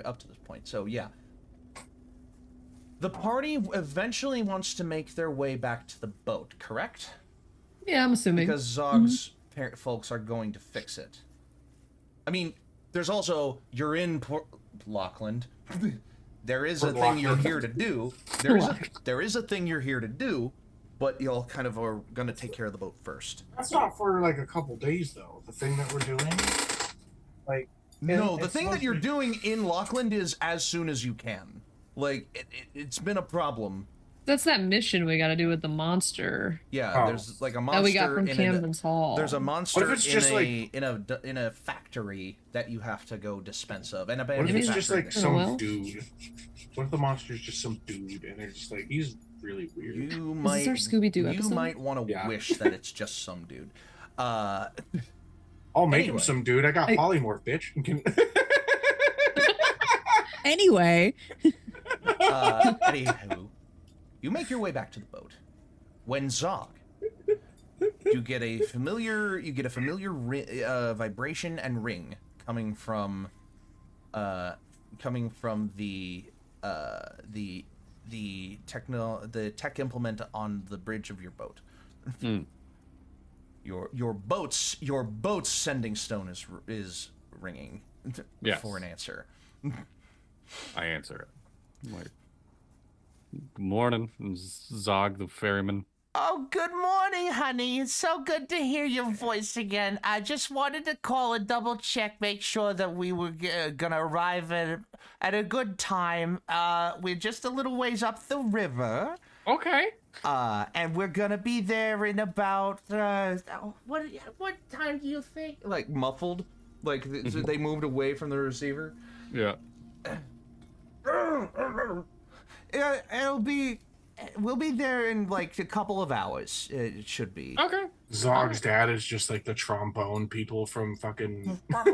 up to this point. So yeah, the party eventually wants to make their way back to the boat, correct? Yeah, I'm assuming. Because Zog's parent folks are going to fix it. I mean, there's also you're in Port Lockland. There is a thing you're here to do. There is a thing you're here to do, but y'all kind of are gonna take care of the boat first. That's not for like a couple days though. The thing that we're doing, like. No, the it's thing that you're mostly- doing in Lockland is as soon as you can. Like, it's been a problem. That's that mission we gotta do with the monster Yeah, Oh. there's like a monster that we got from in Camden's Hall. there's a monster it's in just in a factory that you have to go dispense of. An What abandoned if it's factory. just like Oh, some well. dude? What if the monster's just some dude and they're just like he's really weird? You Is might this our Scooby-Doo you episode? might want to Yeah. wish that it's just some dude. I'll make him Anyway. some dude. I got I- polymorph, bitch. Anyway, Anywho, you make your way back to the boat. When Zog, you get a familiar vibration and ring coming from the tech implement on the bridge of your boat. Mm. Your boat's sending stone is ringing Yes. for an answer. I answer it. I'm like, good morning, Zog the ferryman. Oh, good morning, honey. It's so good to hear your voice again. I just wanted to call and double check, make sure that we were gonna arrive at a good time. We're just a little ways up the river. Okay. And we're gonna be there in about what time do you think? Like muffled, like they moved away from the receiver. Yeah. We'll be there in like a couple of hours. It should be. Okay. Zog's dad is just like the trombone people from fucking. No.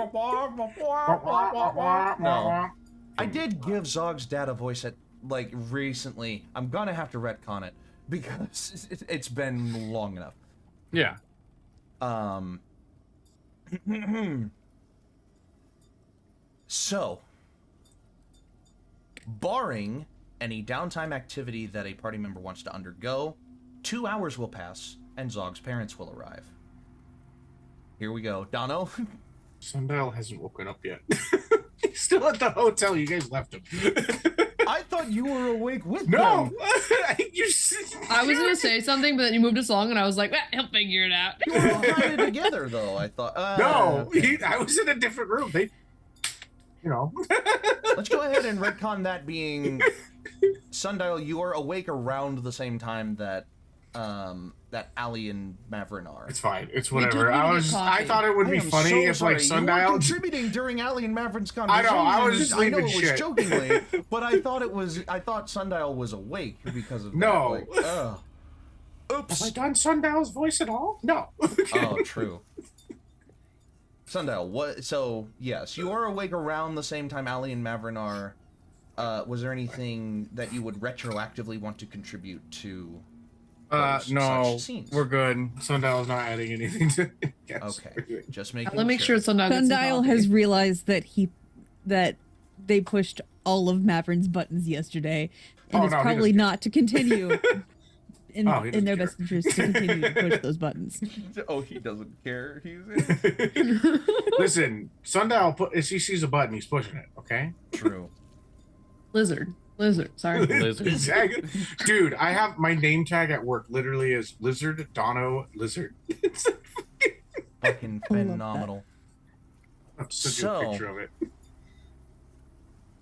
I did give Zog's dad a voice at like recently. I'm gonna have to retcon it because it's been long enough. Yeah. So, barring any downtime activity that a party member wants to undergo, 2 hours will pass and Zog's parents will arrive. Here we go. Dono? Sundial hasn't woken up yet. He's still at the hotel. You guys left him. I thought you were awake with No, them. I was gonna say something, but then you moved us along, and I was like, he'll figure it out. You were all hiding together, though, I thought. No, okay. I was in a different room. They, you know. Let's go ahead and retcon that being Sundial, you are awake around the same time that that Allie and Mavrin are. It's fine. It's We took whatever. you to I get was. coffee. I thought it would I be am funny so if like sorry. You were Sundial. contributing during Allie and Mavrin's I conversation. know, I was just I know leaving it was shit. jokingly, but I thought Sundial was awake because of that. No. Like, ugh. Have I Oops. done Sundial's voice at all? No. Oh, true. Sundial, what? So yes, you are awake around the same time Allie and Mavrin are. Was there anything that you would retroactively want to contribute to? those No, such scenes? we're good. Sundial's not adding anything to. Yes, Okay, we're good. just making. Let me make sure Sundial gets some Sundial coffee. has realized that they pushed all of Mavrin's buttons yesterday, and Oh, it's no, he probably doesn't not to continue in, Oh, he in their doesn't best interest to continue to push those buttons. Oh, he doesn't care. He's Listen, Sundial, if he sees a button, he's pushing it. Okay. true. Lizard. Sorry. Lizard. Exactly. Dude, I have my name tag at work. Literally is Lizard Dono Lizard. It's Fucking I love that. phenomenal. I'm sending So- a picture of it.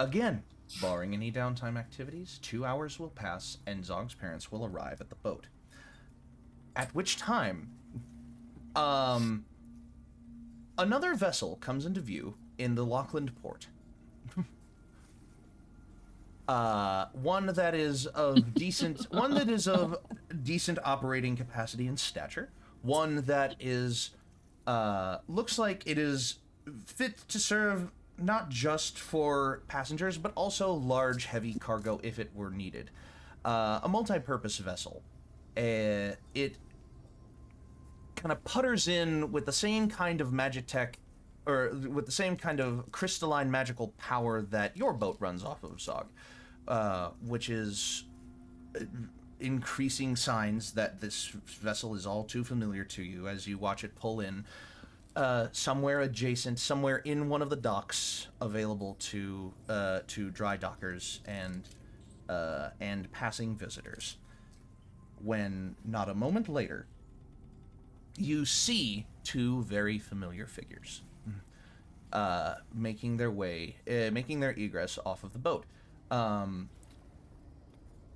Again, barring any downtime activities, 2 hours will pass and Zog's parents will arrive at the boat. At which time, another vessel comes into view in the Lockland port. One that is of decent operating capacity and stature. One that is looks like it is fit to serve not just for passengers, but also large, heavy cargo if it were needed. A multi-purpose vessel. It kind of putters in with the same kind of magitech, or with the same kind of crystalline magical power that your boat runs off of, Zog, which is increasing signs that this vessel is all too familiar to you as you watch it pull in somewhere adjacent, somewhere in one of the docks available to dry dockers and passing visitors. When not a moment later, you see two very familiar figures making their egress off of the boat.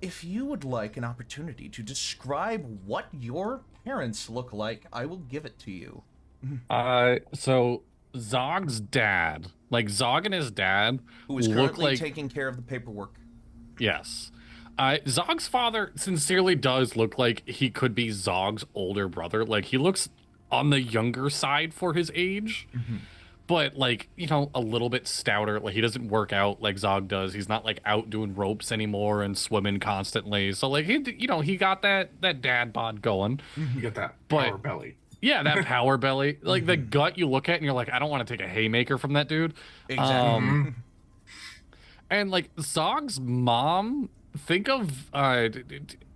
If you would like an opportunity to describe what your parents look like, I will give it to you. So Zog's dad, like Zog and his dad, Who is look currently like taking care of the paperwork. yes. Zog's father sincerely does look like he could be Zog's older brother. Like he looks on the younger side for his age, but like, you know, a little bit stouter. Like he doesn't work out like Zog does. He's not like out doing ropes anymore and swimming constantly. So like he got that dad bod going. You get that But- power belly. Yeah, that power belly. Like the gut you look at and you're like, I don't want to take a haymaker from that dude. Exactly. And like Zog's mom, think of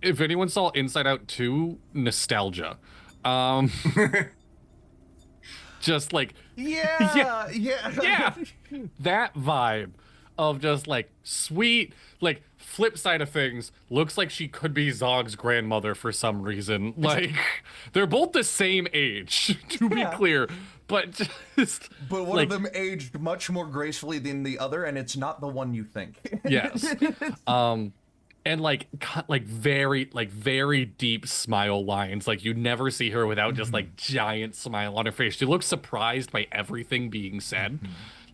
if anyone saw Inside Out 2, nostalgia. Just like Yeah. yeah, that vibe of just like sweet, like flip side of things, looks like she could be Zog's grandmother for some reason. Like they're both the same age, to be Yeah. clear, but just But one like, of them aged much more gracefully than the other, and it's not the one you think. yes. And like very deep smile lines. Like you never see her without just like giant smile on her face. She looks surprised by everything being said.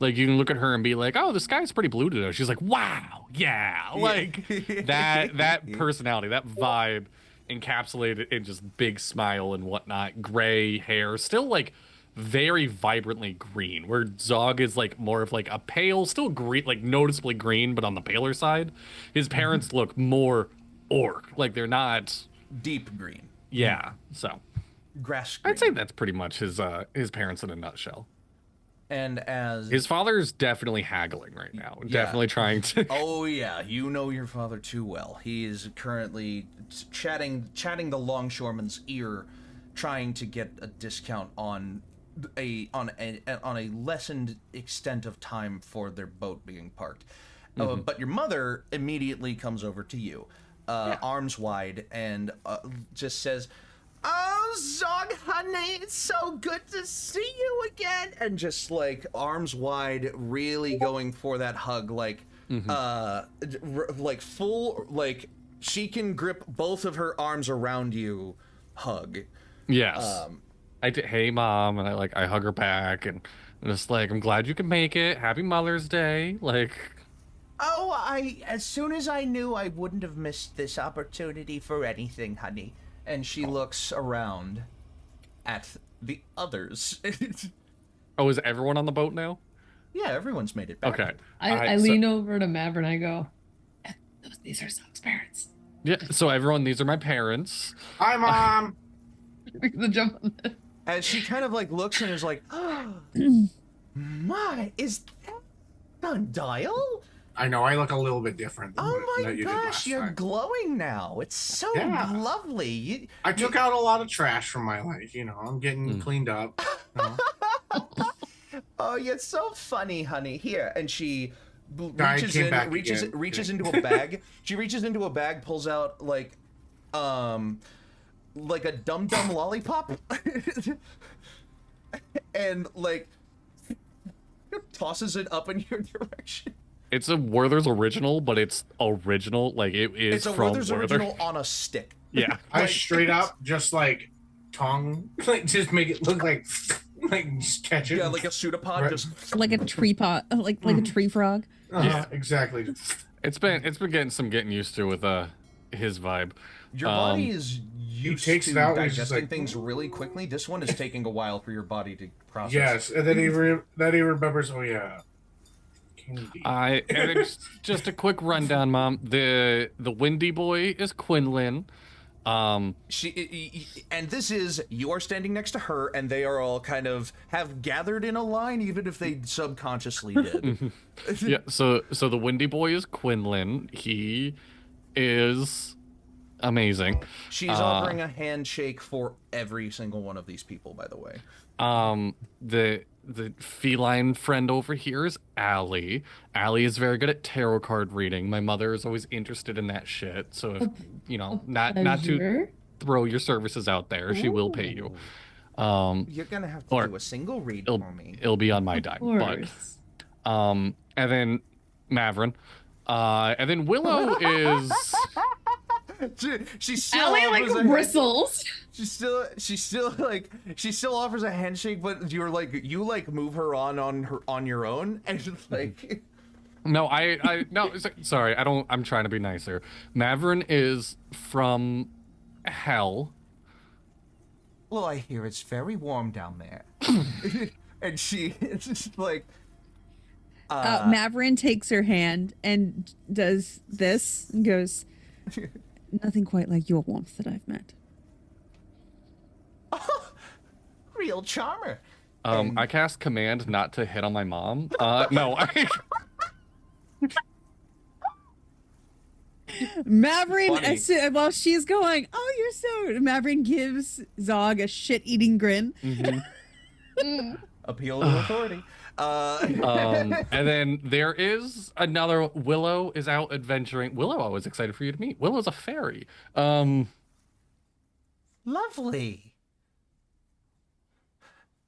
Like you can look at her and be like, "Oh, the sky's pretty blue today." She's like, "Wow, yeah." Like that personality, that vibe encapsulated in just big smile and whatnot, gray hair, still like very vibrantly green, where Zog is like more of like a pale, still green, like noticeably green, but on the paler side. His parents look more orc, like they're not Deep green. yeah. So Grass green. I'd say that's pretty much his parents in a nutshell. And as His father's definitely haggling right now, definitely trying to oh yeah, you know your father too well. He is currently chatting the longshoreman's ear, trying to get a discount on a lessened extent of time for their boat being parked. But your mother immediately comes over to you, arms wide, and just says, "Oh, Zog, honey, it's so good to see you again," and just like arms wide, really going for that hug, like like full, like she can grip both of her arms around you hug. yes. Hey mom, and I hug her back and I'm just like, I'm glad you can make it. Happy Mother's Day. Like, Oh, as soon as I knew, I wouldn't have missed this opportunity for anything, honey. And she looks around at the others. oh, is everyone on the boat now? Yeah, everyone's made it back. Okay. I lean over to Maverick and I go, these are Zog's parents. Yeah, so everyone, these are my parents. Hi, Mom. The jump on this. As she kind of like looks and is like, My, is that Sundial? I know I look a little bit different than Oh what my you did gosh, last you're time. glowing now. It's so Yeah. lovely. I took out a lot of trash from my life. You know, I'm getting cleaned up. You know. "Oh, you're so funny, honey. Here." And she I reaches came in, back reaches again. into a bag. She reaches into a bag, pulls out like a dum dum lollipop, and like tosses it up in your direction. It's a Werther's original, but it's original. Like it is It's a from Werther's Werther. original on a stick. Yeah. I Like- straight up just like tongue, like just make it look like just catch it. Yeah, like a pseudopod. Right. Just Like a tree pot, like a tree frog. Exactly. It's been getting used to with his vibe. Your body is used takes to it out and he's just digesting like, things really quickly. This one is taking a while for your body to process. Yes, and then then he remembers. Oh yeah, candy. And then just a quick rundown, Mom. The windy boy is Quinlan. And this is, you are standing next to her, and they are all kind of have gathered in a line, even if they subconsciously did. Yeah. So the windy boy is Quinlan. He is amazing. She's offering a handshake for every single one of these people, by the way. The feline friend over here is Allie. Allie is very good at tarot card reading. My mother is always interested in that shit. So if not to throw your services out there, she will pay you. You're gonna have to do a single read for me. It'll be on my dime. But and then Mavrin. And then Willow is She still Allie offers like bristles. She still offers a handshake, but you move her on your own, and it's like. No, no, sorry, I'm trying to be nicer. Mavrin is from hell. Well, I hear it's very warm down there. And it's just like. Mavrin takes her hand and does this and goes, nothing quite like your warmth that I've met. Real charmer. I cast command not to hit on my mom. No, Mavrin, while she's going, oh, you're so... Mavrin gives Zog a shit-eating grin. Mm-hmm. Appeal to authority. And then there is another. Willow is out adventuring. Willow, I was excited for you to meet. Willow's a fairy. Lovely.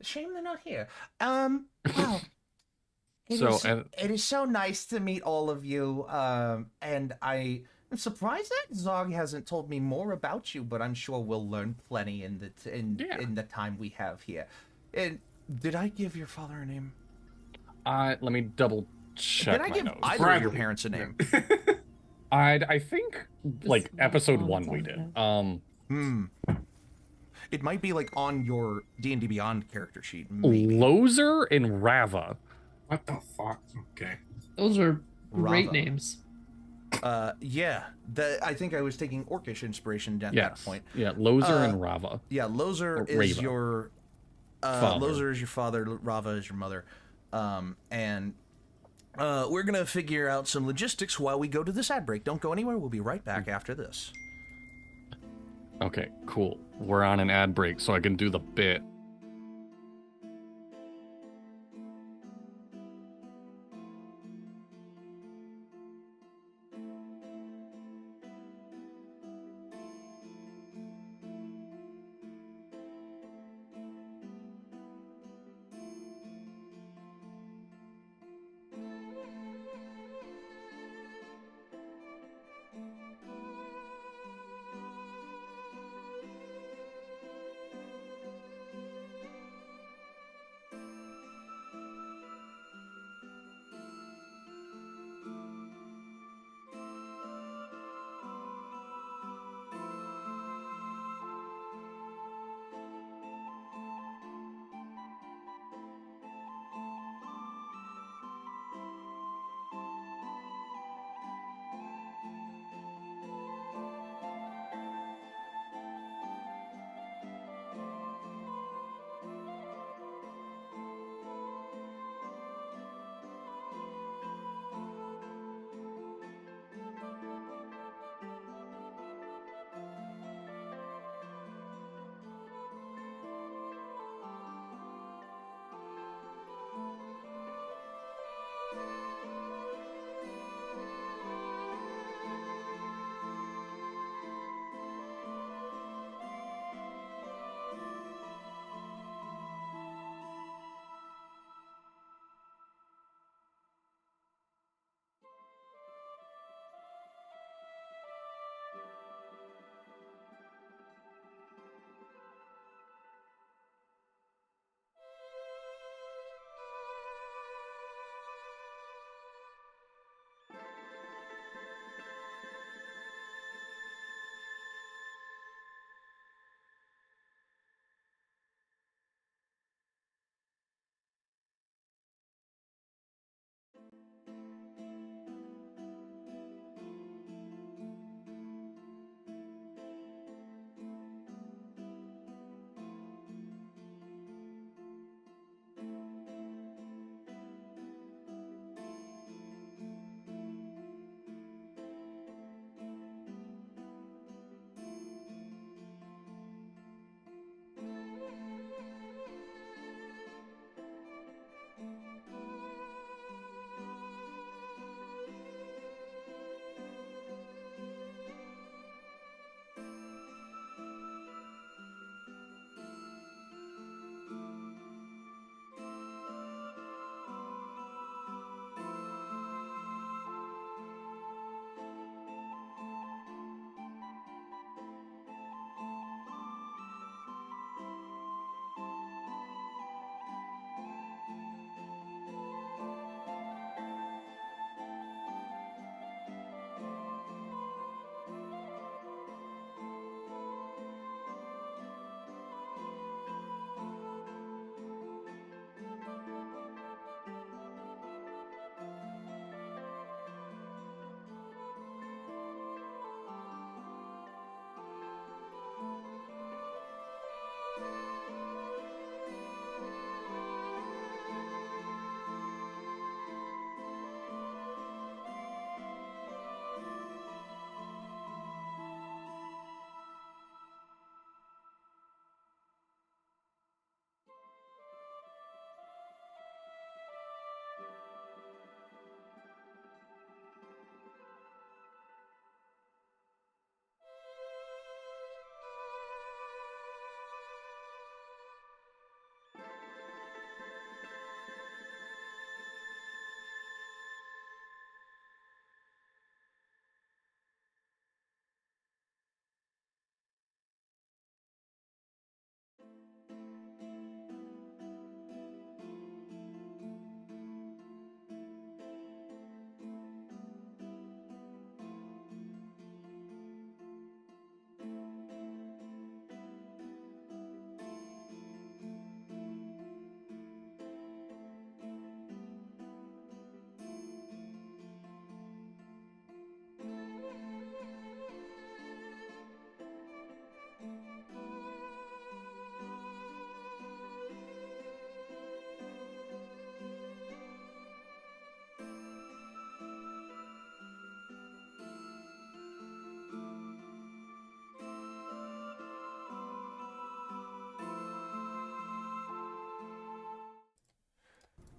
Shame they're not here. Well, it is so nice to meet all of you. And I am surprised that Zog hasn't told me more about you, but I'm sure we'll learn plenty in the time we have here. And did I give your father a name? Let me double check. Did I give notes. either of your parents a name? I think like episode 1 we did. It might be like on your D&D Beyond character sheet. Maybe. Lozer and Rava. What the fuck? Okay. Those are great Rava. names. Yeah. I think I was taking Orcish inspiration at that point. Yeah, Lozer and Rava. Yeah, Lozer is Rava. your Father. Lozer is your father, Rava is your mother. And we're gonna figure out some logistics while we go to this ad break. Don't go anywhere. We'll be right back after this. Okay, cool. We're on an ad break, so I can do the bit.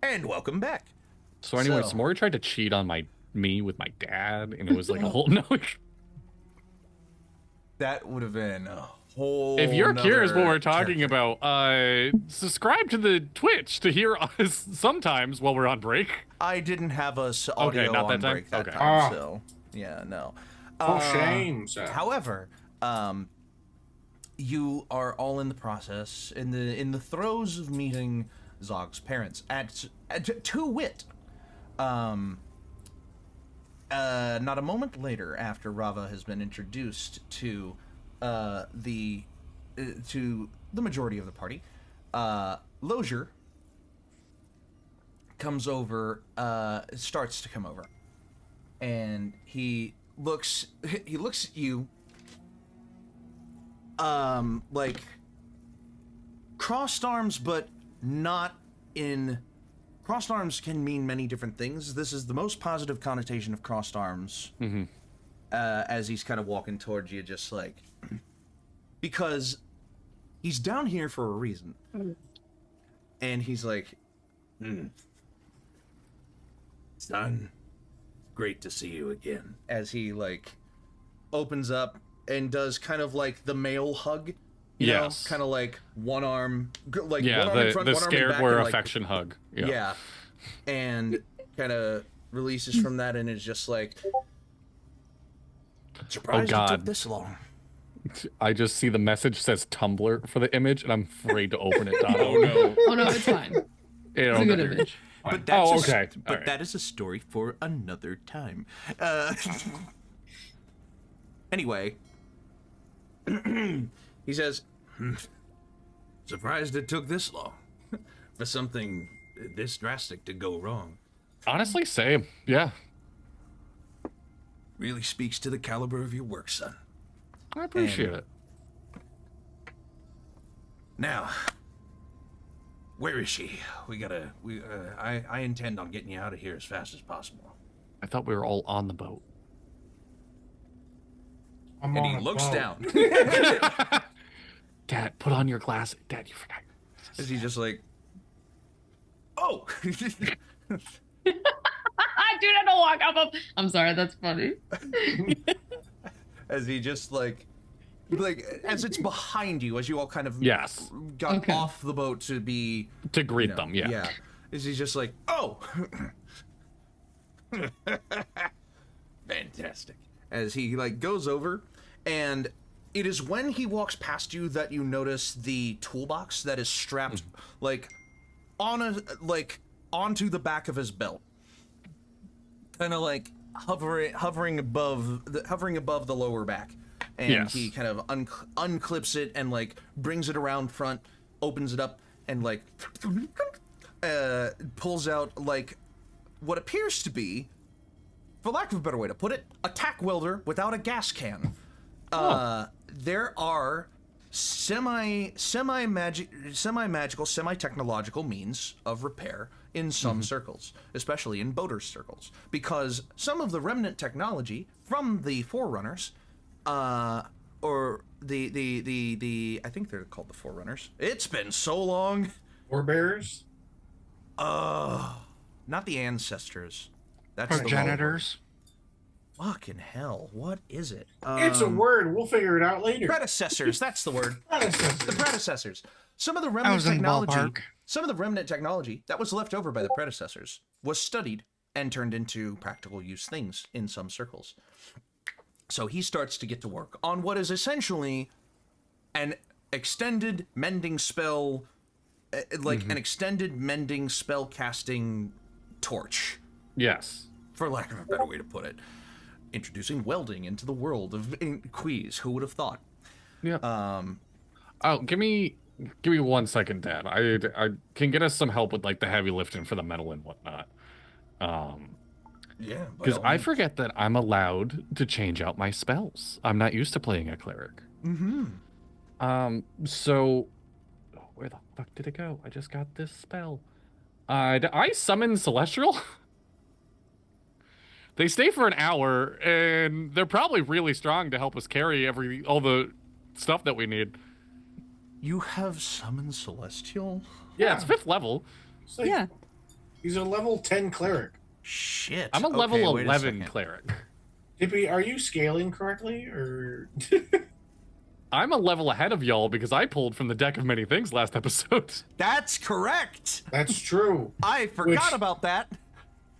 And welcome back. So anyway, So- Samori tried to cheat on me with my dad, and it was like a whole no. That would have been a whole. If you're curious what nother we're talking character. about, subscribe to the Twitch to hear us sometimes while we're on break. I didn't have us audio not that on time? break that Okay. time, Ah. so yeah, no. For shame, sir. However, you are all in the process, in the throes of meeting Zog's parents to wit. Not a moment later, after Rava has been introduced to the majority of the party, Lozier comes over, starts to come over, and he looks at you, like crossed arms, but not in. Crossed arms can mean many different things. This is the most positive connotation of crossed arms. As he's kind of walking towards you, just like, because he's down here for a reason. And he's like, son, great to see you again. As he like opens up and does kind of like the male hug. You know, Yes. kind of like one arm, like Yeah, one arm in front, the one arm in scared back, were and, like, affection hug. yeah. And kind of releases from that and is just like, surprised it took God. this long. I just see the message says Tumblr for the image, and I'm afraid to open it. Don. Oh no. Oh no, it's fine. It's It's a good image. But that's Oh, okay. but All right. that is a story for another time. Anyway, he says, surprised it took this long for something this drastic to go wrong. Honestly, same. Yeah, Really speaks to the caliber of your work, son. I appreciate And- it. Now, where is she? I intend on getting you out of here as fast as possible. I thought we were all on the boat. I'm And on he a looks boat. down. Dad, put on your glasses. Dad, you forgot. Is he just like, oh? Dude, I don't walk up. I'm sorry, that's funny. As he just like as it's behind you, as you all kind of Yes. got Okay. off the boat to be To greet you know, them, yeah. Yeah. Is he just like, oh? Fantastic. As he like goes over, and it is when he walks past you that you notice the toolbox that is strapped like onto the back of his belt. Kind of like hovering above the lower back. And Yes. he kind of unclips it and like brings it around front, opens it up, and like pulls out like what appears to be, for lack of a better way to put it, a tack welder without a gas can. There are semi-magical, semi-technological means of repair in some circles, especially in boaters' circles, because some of the remnant technology from the Forerunners, or the I think they're called the Forerunners. It's been so long. Forebears? Not the ancestors. That's the wrong Progenitors. word. Fucking hell, what is it? It's a word. We'll figure it out later. Predecessors. That's the word. Predecessor. The predecessors. Some of the I remnant was in the technology. ballpark. Some of the remnant technology that was left over by the predecessors was studied and turned into practical use things in some circles. So he starts to get to work on what is essentially an extended mending spell, like an extended mending spell casting torch, Yes. for lack of a better way to put it. Introducing welding into the world of In-Quy'zz. Who would have thought? Yeah. Oh, give me 1 second, Dad. I can get us some help with like the heavy lifting for the metal and whatnot. Yeah, Because I forget that I'm allowed to change out my spells. I'm not used to playing a cleric. So where the fuck did it go? I just got this spell. Did I summon Celestial? They stay for an hour, and they're probably really strong to help us carry all the stuff that we need. You have summoned Celestial? Yeah, it's 5th level. It's like, Yeah. He's a level 10 cleric. Shit. I'm a Okay, level wait a 11 second. cleric. Dippy, are you scaling correctly, or? I'm a level ahead of y'all because I pulled from the deck of many things last episode. That's correct. That's true. I forgot Which- about that.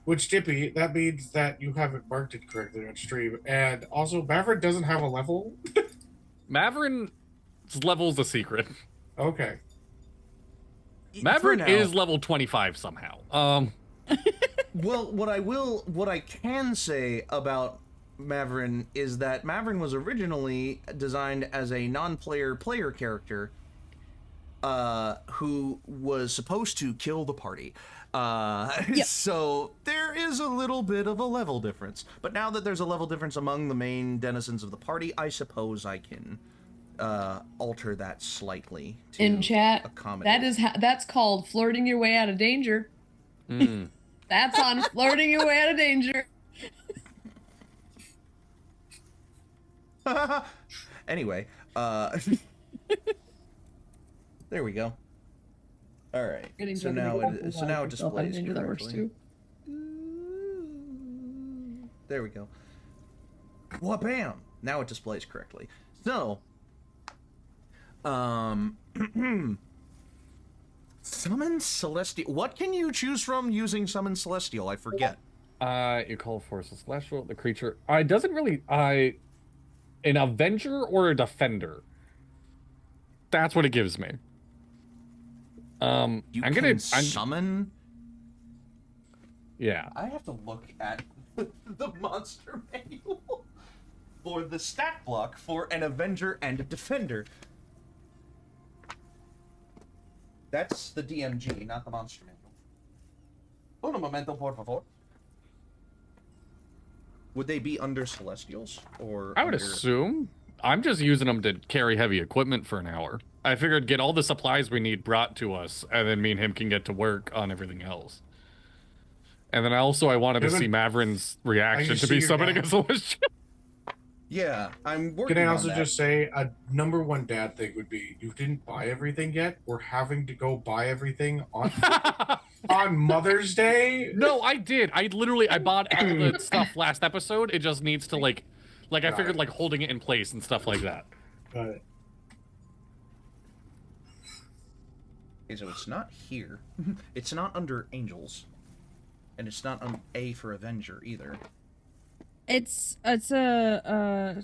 Which, Dippy, that means that you haven't marked it correctly on stream. And also, Maverick doesn't have a level. Maverin's level's a secret. Okay. For Maverick now. is level 25 somehow. Well, what I can say about Maverin is that Maverin was originally designed as a non-player player character who was supposed to kill the party. So there is a little bit of a level difference. But now that there's a level difference among the main denizens of the party, I suppose I can alter that slightly to In chat, accommodate. that's called flirting your way out of danger. That's on flirting your way out of danger. Anyway, there we go. All right. Getting So to the now middle it of so now it myself out of displays danger, that works correctly. too. There we go. Wha-bam! Now it displays correctly. So, summon Celestial. What can you choose from using Summon Celestial? I forget. You call force a celestial, the creature. It doesn't really. An Avenger or a Defender. That's what it gives me. You I'm can gonna. summon. Yeah. I have to look at the monster manual for the stat block for an Avenger and a Defender. That's the DMG, not the monster manual. Un momento, por favor. Would they be under Celestials or? I would under... assume. I'm just using them to carry heavy equipment for an hour. I figured get all the supplies we need brought to us, and then me and him can get to work on everything else. And then I wanted to see Maverin's reaction just to see be your summoning dad. a celestial. Yeah, I'm working Can I on also that. just say a number one dad thing would be you didn't buy everything yet. We're having to go buy everything on on Mother's Day. No, I did. I bought all the stuff last episode. It just needs to I Got figured it. like holding it in place and stuff like that. But Okay, so it's not here. It's not under Angels, and it's not on A for Avenger either. It's a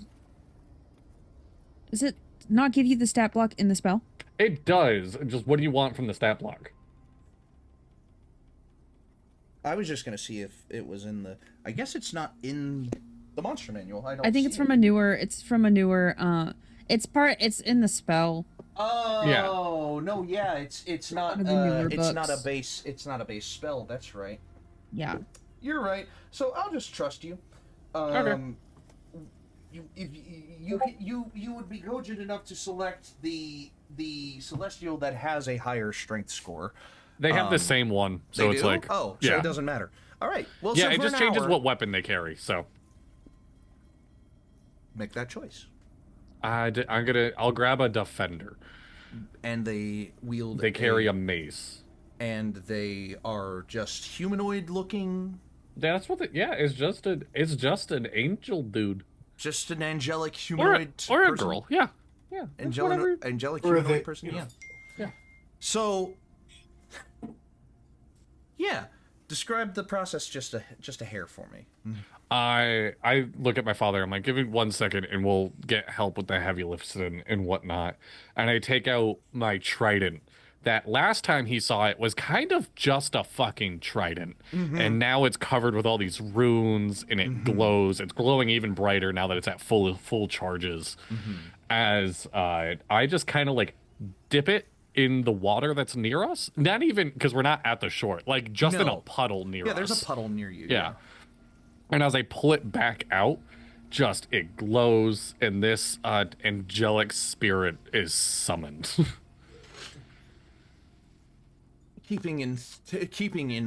does it not give you the stat block in the spell? It does. Just what do you want from the stat block? I was just gonna see if it was in the. I guess it's not in the monster manual. I don't. I think it's see from it. a newer it's in the spell. Oh Yeah. no, yeah, it's not. One of the newer It's not a books. base. It's not a base spell. That's right. Yeah. You're right. So I'll just trust you. Okay. You would be cogent enough to select the celestial that has a higher strength score. They have the same one, so They it's do? like so yeah, it doesn't matter. All right. Well, yeah. so It for just an changes hour, what weapon they carry. So make that choice. I'll grab a defender. And they wield. They carry a mace. And they are just humanoid looking. Yeah, that's what. It's just an angel dude Just an angelic or humanoid a person. girl. Yeah. Whatever. Angelic Or humanoid they- person. yeah. Yeah. Yeah. So. Yeah. Describe the process just a hair for me. I look at my father. I'm like, give me 1 second, and we'll get help with the heavy lifts and whatnot. And I take out my trident. That last time he saw it was kind of just a fucking trident, and now it's covered with all these runes, and it glows. It's glowing even brighter now that it's at full charges. As I just kind of like dip it in the water that's near us. Not even because we're not at the shore, like just in a No. puddle near us. Yeah, there's a puddle near you. Yeah. And as I pull it back out, just it glows, and this angelic spirit is summoned. Keeping in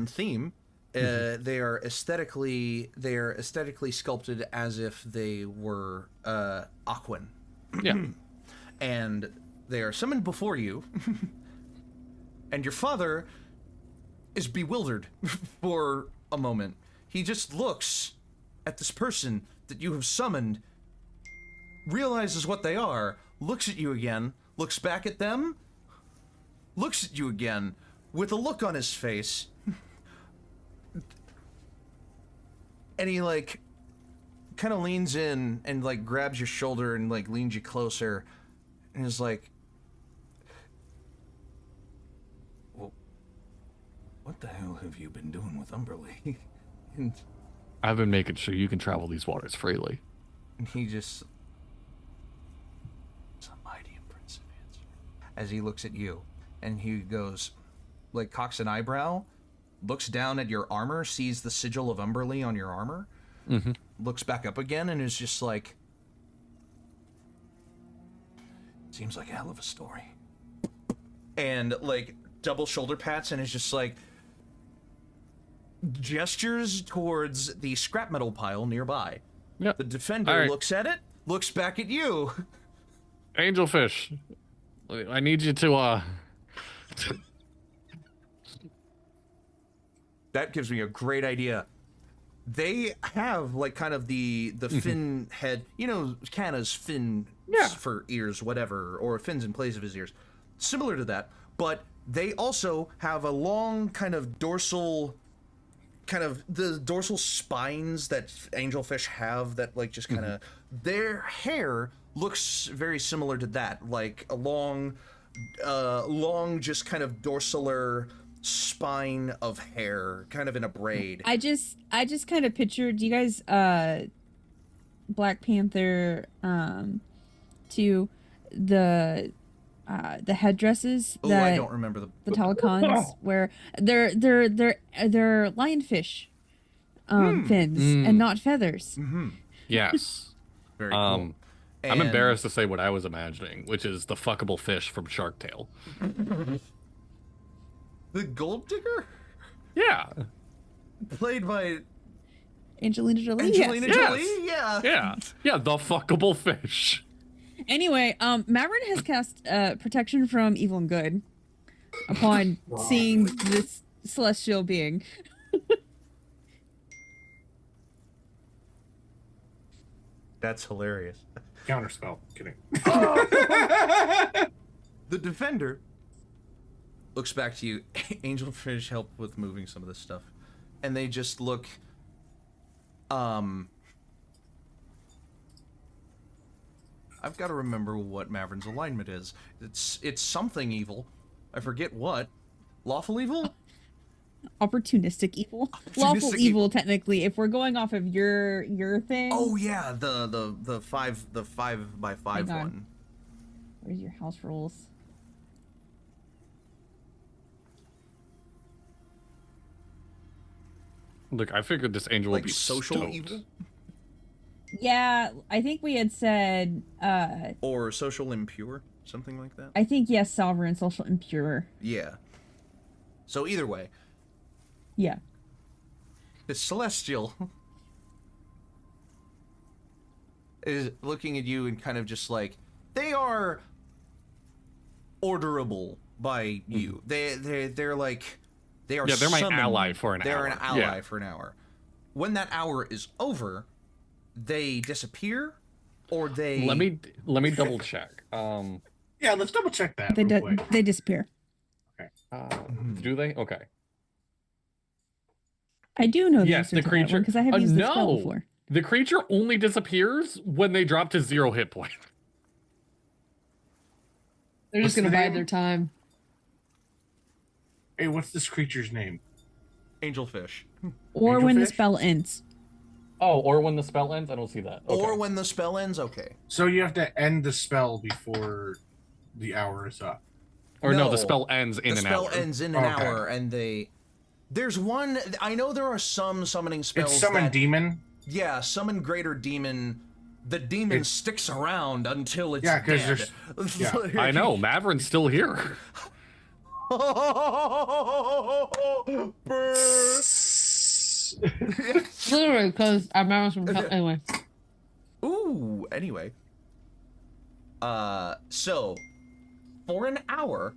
theme, they are aesthetically sculpted as if they were Aquan, Yeah. and they are summoned before you. And your father is bewildered for a moment. He just looks at this person that you have summoned, realizes what they are, looks at you again, looks back at them, looks at you again, with a look on his face, and he, like, kind of leans in and, like, grabs your shoulder and, like, leans you closer, and is like, well, what the hell have you been doing with Umberly? and I've been making sure you can travel these waters freely. he just... It's a mighty impressive answer. As he looks at you, and he goes, like, cocks an eyebrow, looks down at your armor, sees the sigil of Umberly on your armor, looks back up again, and is just like, seems like a hell of a story. And, like, double shoulder pats, and is just like, gestures towards the scrap metal pile nearby. Yep. The defender All right. looks at it, looks back at you. Angelfish, I need you to, That gives me a great idea. They have, like, kind of the fin head, you know, Kanna's fin for ears, whatever, or fins in place of his ears. Similar to that, but they also have a long kind of dorsal, the dorsal spines that angelfish have that, like, just kind of, their hair looks very similar to that, like a long, just kind of dorsalar spine of hair, kind of in a braid. I just kind of pictured, do you guys Black Panther to the headdresses Oh, that I don't remember the Telecons where they're lionfish fins and not feathers. yes. Very cool. I'm And- embarrassed to say what I was imagining, which is the fuckable fish from Shark Tale. The gold digger, Yeah. played by Angelina Jolie. Angelina yes. Jolie. Yeah. Yeah, the fuckable fish. Anyway, Maverick has cast protection from evil and good upon seeing this celestial being. That's hilarious. Counterspell. Kidding. The defender looks back to you. Angelfish help with moving some of this stuff, and they just look. I've got to remember what Maverin's alignment is. It's something evil. I forget what. Lawful evil? Opportunistic evil. Lawful Opportunistic evil, technically, if we're going off of your thing. Oh yeah, the 5x5 Hang on. one. Where's your house rules? Look, I figured this angel would Like be social stoked. evil Yeah, I think we had said or social impure, something like that. I think yes, sovereign, social impure. Yeah. So either way, Yeah. the celestial is looking at you and kind of just like, they are orderable by you. They're like, they are. Yeah, they're my summoned. ally for an hour. They're an ally Yeah. for an hour. When that hour is over, they disappear, or they. Let me double check. Yeah, let's double check that. They real quick. they disappear. Do they? Okay. I do know the Yes, answer the to that creature. one because I have used this spell no, before. the creature only disappears when they drop to 0 hit point. They're just What's gonna the bide name? their time. Hey, what's this creature's name? Angelfish. Or when the Angelfish? spell ends. Oh, or when the spell ends? I don't see that. Okay. Or when the spell ends, okay. So you have to end the spell before the hour is up. Or no, No, the spell ends in The an spell hour. ends in an Okay. hour, and they. There's one. I know there are some summoning spells. It's summon that, demon. Yeah, summon greater demon. The demon It's- sticks around until it's Yeah, 'cause dead. there's- I know, Maverin's still here. Burn. Literally, because I remember from anyway. Ooh. Anyway. So, for an hour,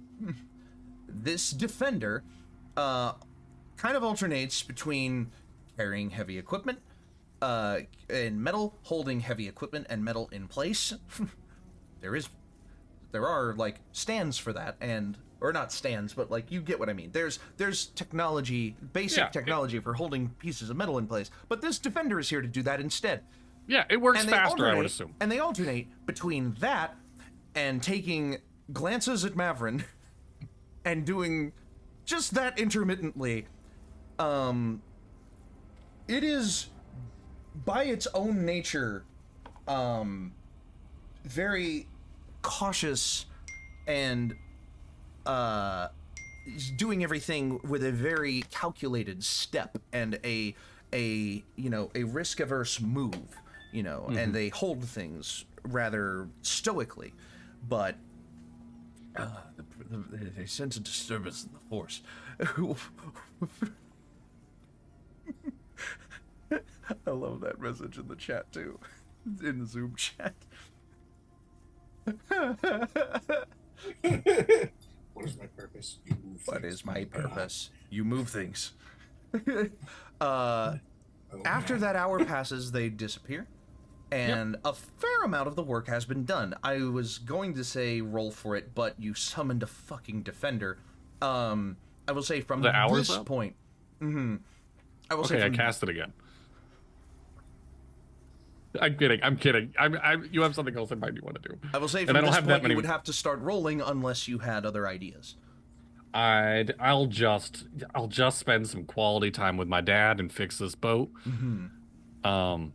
this defender, kind of alternates between carrying heavy equipment, in metal, holding heavy equipment and metal in place. There are like stands for that, or not stands, but like you get what I mean. There's technology, basic technology for holding pieces of metal in place, but this defender is here to do that instead. Yeah, it works And they faster, I would alternate- assume. And they alternate between that and taking glances at Mavrin and doing just that intermittently. It is, by its own nature, very cautious and doing everything with a very calculated step and a risk-averse move, and they hold things rather stoically, but they sense a disturbance in the force. I love that message in the chat too, in the Zoom chat. What is my purpose? You move What things. is my purpose? You move things. Oh, After man. that hour passes, they disappear, and a fair amount of the work has been done. I was going to say roll for it, but you summoned a fucking defender. I will say from The hour's this up? point. I will Okay, say I from cast it again. I'm kidding. You have something else in mind you want to do. I will say And from I don't this have that point many- you would have to start rolling unless you had other ideas. I'll just spend some quality time with my dad and fix this boat. I'm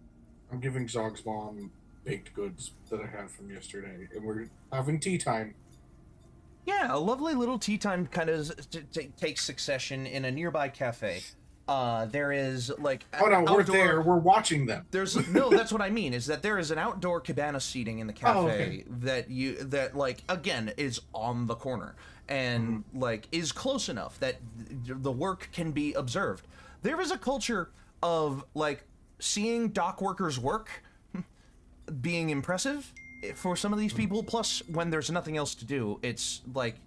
giving Zog's mom baked goods that I had from yesterday, and we're having tea time. Yeah, a lovely little tea time kind of takes succession in a nearby cafe. There is like Oh no, we're outdoor- there. We're watching them. There's no, that's what I mean, is that there is an outdoor cabana seating in the cafe Oh, okay. that like again is on the corner and like is close enough that the work can be observed. There is a culture of like seeing dock workers work being impressive for some of these people, plus when there's nothing else to do, it's like,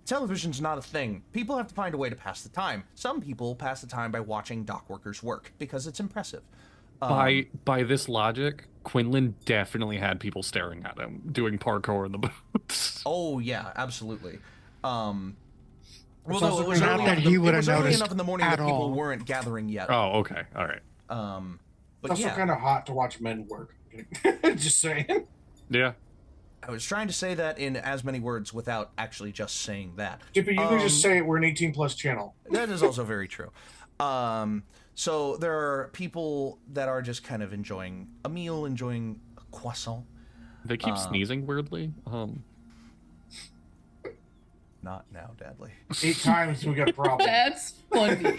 television's not a thing. People have to find a way to pass the time. Some people pass the time by watching dock workers work because it's impressive. By this logic, Quinlan definitely had people staring at him doing parkour in the boats. Oh yeah, absolutely. also Although it was not early that enough- he it would have was early noticed enough in the morning that at people all. weren't gathering yet. Oh, okay, all right. But It's also yeah, kind of hot to watch men work. Just saying. Yeah. I was trying to say that in as many words without actually just saying that. Dippy, you can just say it. We're an 18+ channel. That is also very true. So there are people that are just kind of enjoying a meal, enjoying a croissant. They keep sneezing weirdly. Not now, Dadley. 8 times we got a problem. That's funny.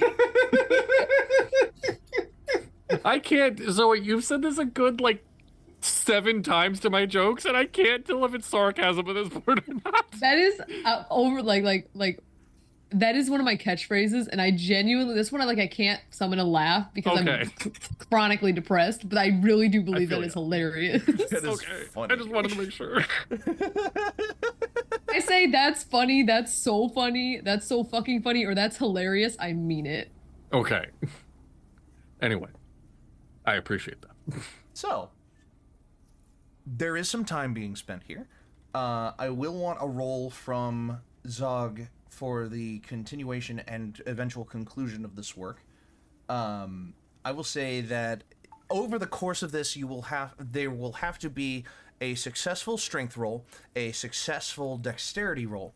I can't. Zoe, you've said this a good 7 times to my jokes, and I can't tell if it's sarcasm at this point or not. That is over like that is one of my catchphrases, and I genuinely this one I can't summon a laugh because Okay. I'm chronically depressed, but I really do believe feel that is ya. hilarious. That is Okay. funny. I just wanted to make sure. I say that's funny, that's so funny, that's so fucking funny, or that's hilarious. I mean it. Okay. Anyway, I appreciate that. So, there is some time being spent here. I will want a roll from Zog for the continuation and eventual conclusion of this work. I will say that over the course of this, there will have to be a successful strength roll, a successful dexterity roll,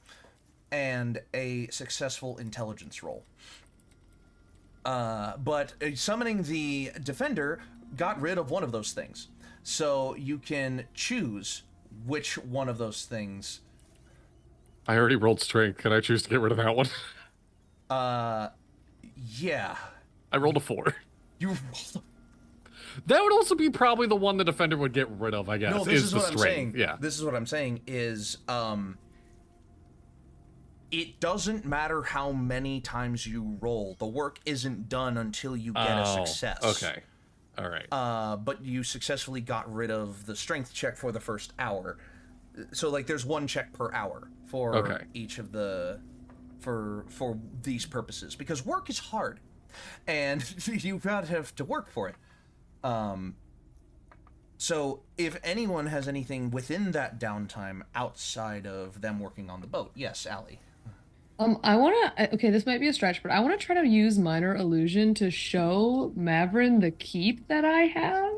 and a successful intelligence roll. But summoning the defender got rid of one of those things. So you can choose which one of those things. I already rolled strength. Can I choose to get rid of that one? Yeah. I rolled a 4. You. That would also be probably the one the defender would get rid of, I guess. No, this is the what I'm strength. saying. Yeah. This is what I'm saying is, it doesn't matter how many times you roll. The work isn't done until you get a success. Okay. All right. But you successfully got rid of the strength check for the first hour. So, there's one check per hour for Okay. each of the for these purposes, because work is hard, and you gotta have to work for it. So if anyone has anything within that downtime outside of them working on the boat, yes, Allie. I wanna, okay, this might be a stretch, but I wanna try to use minor illusion to show Mavrin the keep that I have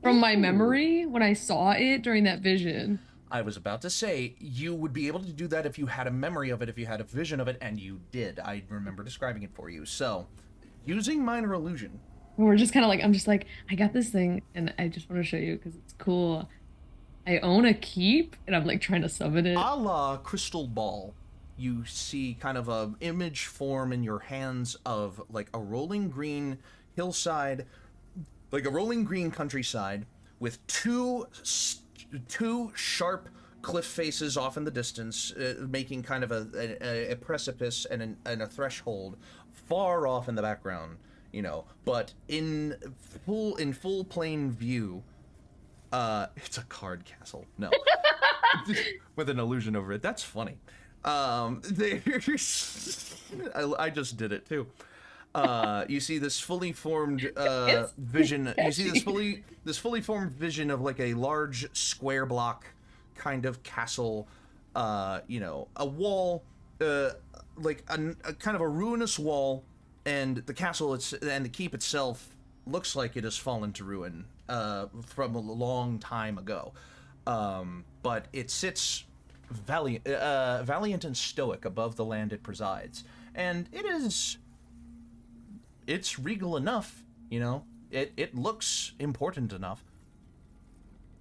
from my memory when I saw it during that vision. I was about to say, you would be able to do that if you had a memory of it, if you had a vision of it, and you did. I remember describing it for you. So, using minor illusion. We're just kind of like, I'm just like, I got this thing, and I just want to show you because it's cool. I own a keep, and I'm like trying to summon it. A la crystal ball, you see kind of a image form in your hands of like a rolling green hillside, like a rolling green countryside with two sharp cliff faces off in the distance, making kind of a precipice and a threshold far off in the background, you know. But in full plain view, it's a card castle. No, with an illusion over it. That's funny. There's, I just did it too. You see this fully formed vision. You see this fully formed vision of like a large square block kind of castle. You know, a wall, like a kind of a ruinous wall, and the castle and the keep itself looks like it has fallen to ruin from a long time ago. But it sits valiant and stoic above the land it presides, and it's regal enough, you know. It looks important enough.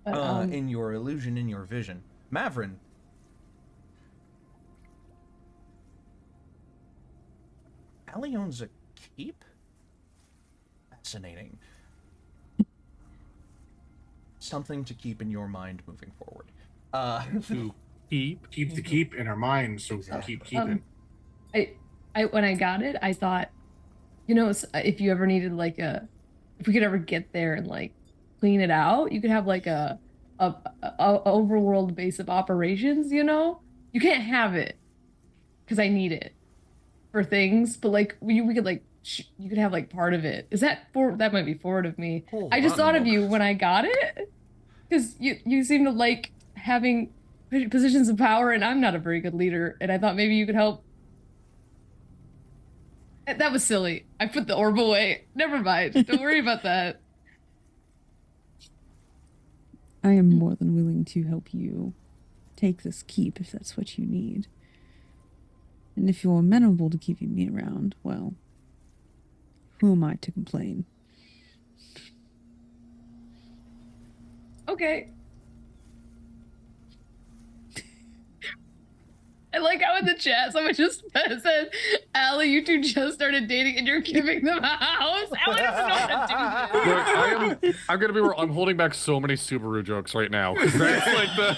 In your illusion, in your vision. Mavrin. Allie owns a keep? Fascinating. Something to keep in your mind moving forward. To Keep the keep in our minds so we can keep keeping. I when I got it, I thought, you know, if you ever needed like if we could ever get there and like clean it out, you could have like a overworld base of operations. You know, you can't have it because I need it for things, but like we could like you could have like part of it. Is that that might be forward of me? I just thought of you when I got it because you seem to like having positions of power, and I'm not a very good leader, and I thought maybe you could help. That was silly. I put the orb away. Never mind. Don't worry about that. I am more than willing to help you take this keep if that's what you need. And if you're amenable to keeping me around, well, who am I to complain? Okay. I like how in the chat someone just said, Allie, you two just started dating and you're giving them a house. Allie doesn't know how to do this. Look, I'm gonna be real. I'm holding back so many Subaru jokes right now. That's like the.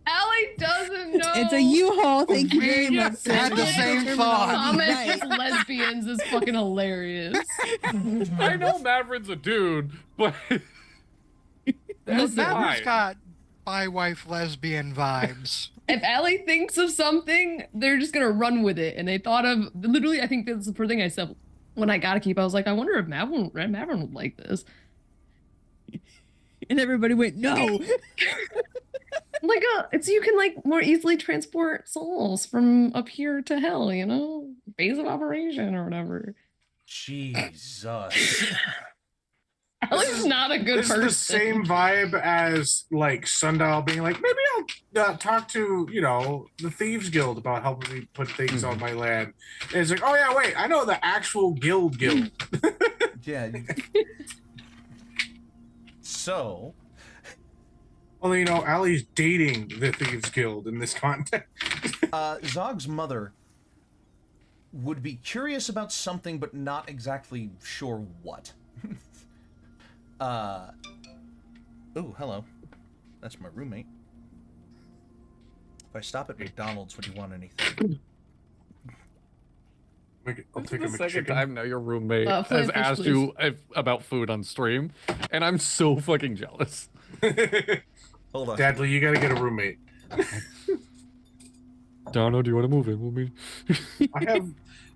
Allie doesn't know. It's a U-Haul. Thank you very much. I had the same thought. Comment just lesbians is fucking hilarious. I know Mavrin's a dude, but that's Maverick's why. got bi-wife lesbian vibes. If Allie thinks of something, they're just gonna run with it. And they thought of literally, I think that's the first thing I said when I got a keep. I was like, I wonder if Mavrin would like this. And everybody went, no. Like it's you can like more easily transport souls from up here to hell, you know, base of operation or whatever. Jesus. Allie's not a good This person. is the same vibe as like Sundial being like, maybe I'll talk to, you know, the Thieves Guild about helping me put things on my land. And it's like, oh yeah, wait, I know the actual guild. Yeah. So, Well, you know, Allie's dating the Thieves Guild in this context. Zog's mother would be curious about something, but not exactly sure what. Oh, hello. That's my roommate. If I stop at McDonald's, would you want anything? I'll take The a second McChicken. time now your roommate Flying has fish, asked you about food on stream, and I'm so fucking jealous. Hold on. Dadley, you gotta get a roommate. Dono, do you want to move in with me?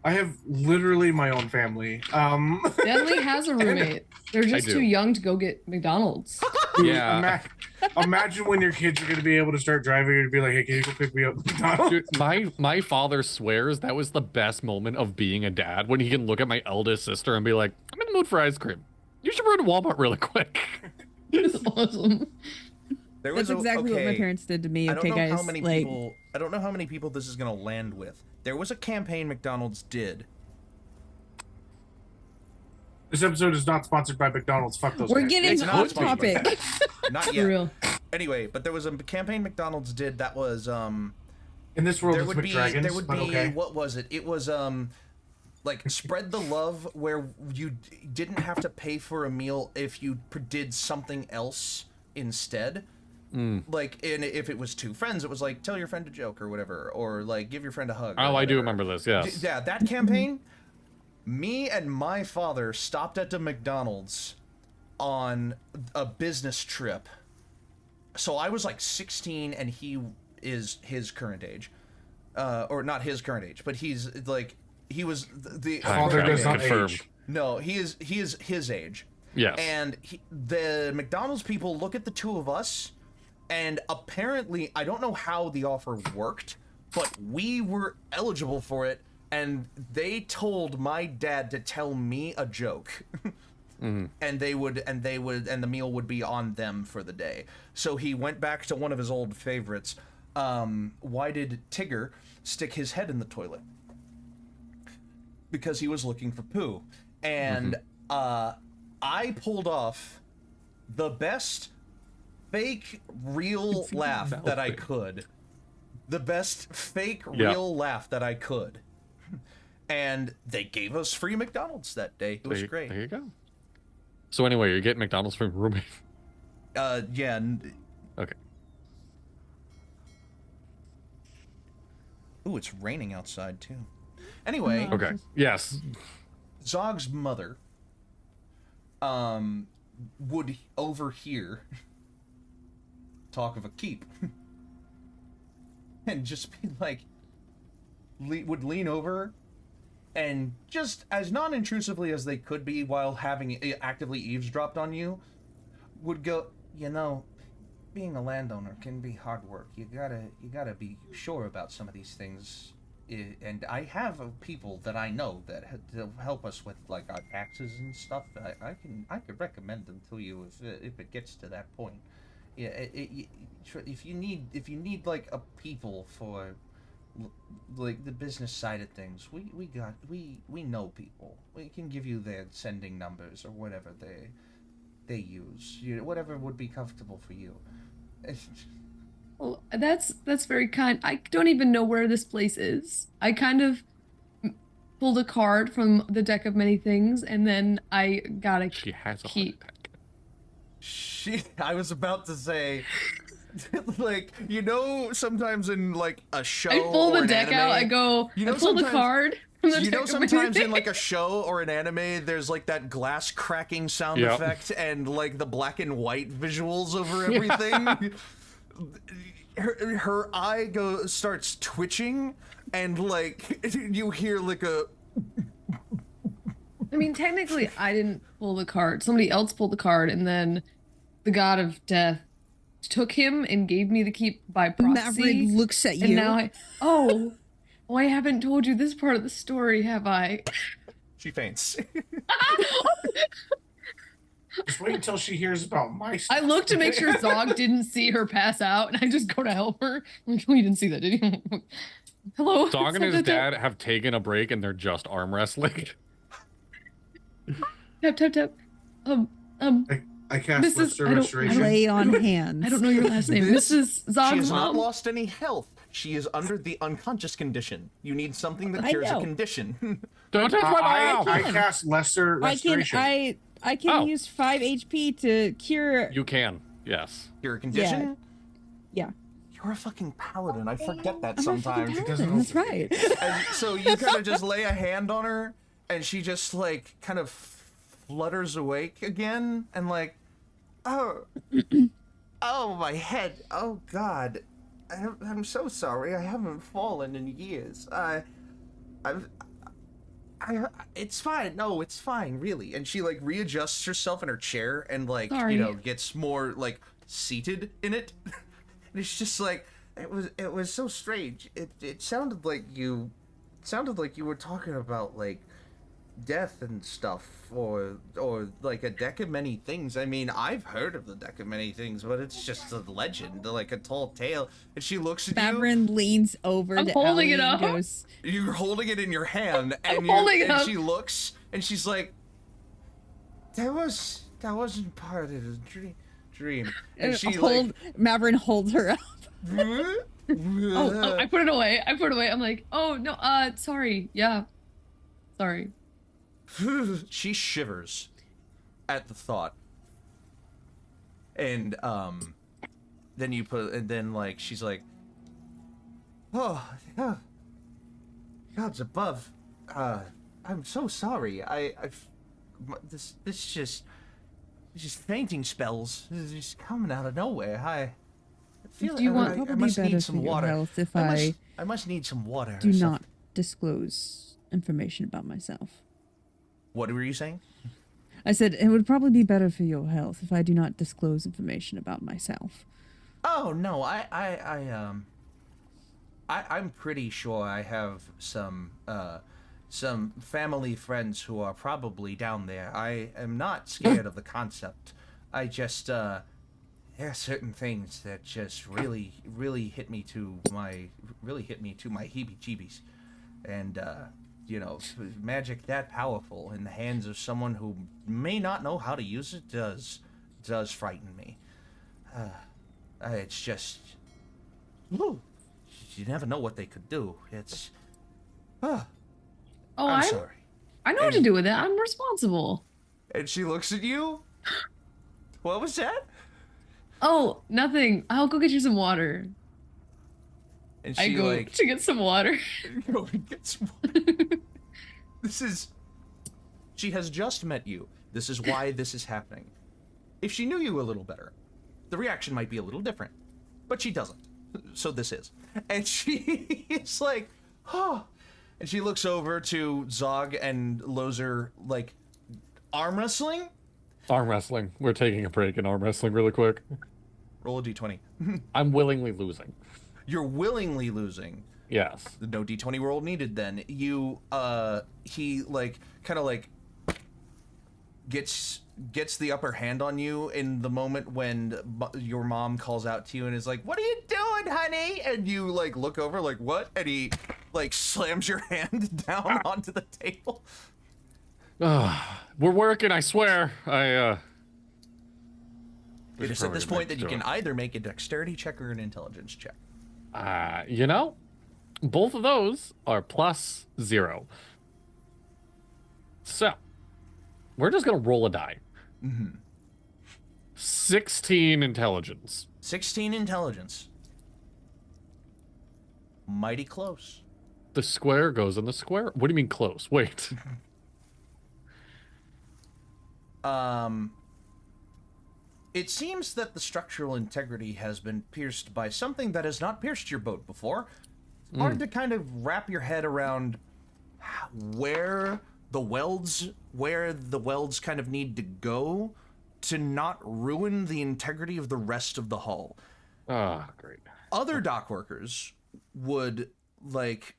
I have literally my own family. Deadly has a roommate. They're just do. too young to go get McDonald's. Yeah. Imagine when your kids are going to be able to start driving and be like, hey, can you go pick me up? Dude, my father swears that was the best moment of being a dad, when he can look at my eldest sister and be like, I'm in the mood for ice cream. You should run to Walmart really quick. It's awesome. That's exactly what my parents did to me. Okay, guys. I don't know how many people this is gonna land with. There was a campaign McDonald's did. This episode is not sponsored by McDonald's. Fuck those We're guys. getting It's not off sponsored by topic. Not For yet. real. Anyway, but there was a campaign McDonald's did that was In this world, there it's would be McDragons, there would but be okay. what was it? It was like spread the love, where you didn't have to pay for a meal if you did something else instead. Like, if it was two friends, it was like, tell your friend a joke or whatever, or like give your friend a hug. Oh, I do remember this, yes. Yeah, that campaign, me and my father stopped at the McDonald's on a business trip. So I was like 16 and he is his current age. Or not his current age, but he's like, he was the Father does not Confirmed. age. No, he is his age. Yes. And the McDonald's people look at the two of us, and apparently, I don't know how the offer worked, but we were eligible for it, and they told my dad to tell me a joke. And the meal would be on them for the day. So he went back to one of his old favorites. Why did Tigger stick his head in the toilet? Because he was looking for poo. And I pulled off the best fake real laugh that I could. The best fake real laugh that I could. And they gave us free McDonald's that day. It was great. There you go. So anyway, you're getting McDonald's from your roommate. Yeah. Okay. Ooh, it's raining outside too. Anyway, Okay. Yes. Zog's mother would overhear talk of a keep and just be like, would lean over and just as non-intrusively as they could be while having actively eavesdropped on you, would go, you know, being a landowner can be hard work. You gotta be sure about some of these things. And I have people that I know that help us with like our taxes and stuff. I could recommend them to you if it gets to that point. Yeah, if you need like a people for like the business side of things, we know people. We can give you their sending numbers or whatever they use. Whatever would be comfortable for you. Well, that's very kind. I don't even know where this place is. I kind of pulled a card from the deck of many things, and then I got a She has a key. heart attack. I was about to say, like, you know, sometimes in like a show, I pull or the an deck anime, out. I go. you know, I pull the sometimes- card. From the You know, deck of many sometimes in things. like a show or an anime, there's like that glass cracking sound Yep. effect and like the black and white visuals over everything. Her eye starts twitching, and like you hear like a. I mean, technically, I didn't pull the card. Somebody else pulled the card, and then the god of death took him and gave me the key by proxy. Maverick looks at you. And now I haven't told you this part of the story, have I? She faints. Just wait until she hears about my stuff. I looked to make sure Zog didn't see her pass out, and I just go to help her. I'm like, oh, you didn't see that, did you? Hello? Dog and his dad have taken a break and they're just arm wrestling. Tap, tap, tap. I cast Mrs. Lesser I don't- Restoration. Lay on hands. I don't know your last name. This- Mrs. She Zog's has not mom. lost any health. She is under the unconscious condition. You need something that I cures a know. condition. Don't touch my mom! I cast Lesser Restoration. I can Oh. use 5 HP to cure. You can, yes. Cure a condition? Yeah. You're a fucking paladin. I forget that I'm a sometimes. fucking paladin, that's right. And so you kind of just lay a hand on her, and she just like kind of flutters awake again, and like, oh, oh my head, oh god, I'm so sorry. I haven't fallen in years. It's fine. No, it's fine, really. And she like readjusts herself in her chair and like Sorry. gets more like seated in it. And it's just like it was so strange. It sounded like you were talking about like death and stuff, or like a deck of many things. I mean, I've heard of the deck of many things, but it's just a legend, like a tall tale. And she looks at you. Mavrin leans over I'm to holding Ellie it and up. goes, You're holding it in your hand, I'm holding it and up. she looks, and she's like, that wasn't part of the dream. And she Mavrin holds her up. Oh, I put it away. I'm like, oh no, sorry. Yeah. Sorry. she shivers at the thought, and then like she's like, oh yeah, God's above. I'm so sorry. This just fainting spells is just coming out of nowhere. I feel Do you want- I Probably must better need for some your water. health if I must need some water. do or not something. disclose information about myself. What were you saying? I said it would probably be better for your health if I do not disclose information about myself. Oh no, I'm pretty sure I have some family friends who are probably down there. I am not scared of the concept. I just there are certain things that just really hit me to my heebie-jeebies, and magic that powerful in the hands of someone who may not know how to use it does frighten me. It's just, woo, you never know what they could do. It's, Oh, I'm sorry. I know what to do with it. I'm responsible. And she looks at you. What was that? Oh, nothing. I'll go get you some water. And I she go like to get some water. go and get some. She has just met you. This is why this is happening. If she knew you a little better, the reaction might be a little different. But she doesn't. So this is. And she is like, oh. And she looks over to Zog and Lozer, like, arm wrestling. Arm wrestling. We're taking a break in arm wrestling really quick. Roll a d20. I'm willingly losing. You're willingly losing. Yes. No d20 roll needed then. You, he, like, kind of, like, gets the upper hand on you in the moment when your mom calls out to you and is like, what are you doing, honey? And you, like, look over, like, what? And he, like, slams your hand down onto the table. We're working, I swear. It is at this point that you can either make a dexterity check or an intelligence check. Both of those are +0. So, we're just gonna roll a die. 16 intelligence. 16 intelligence. Mighty close. The square goes in the square? What do you mean close? Wait. It seems that the structural integrity has been pierced by something that has not pierced your boat before. It's hard to kind of wrap your head around where the welds kind of need to go to not ruin the integrity of the rest of the hull. Ah, great. Other dock workers would, like,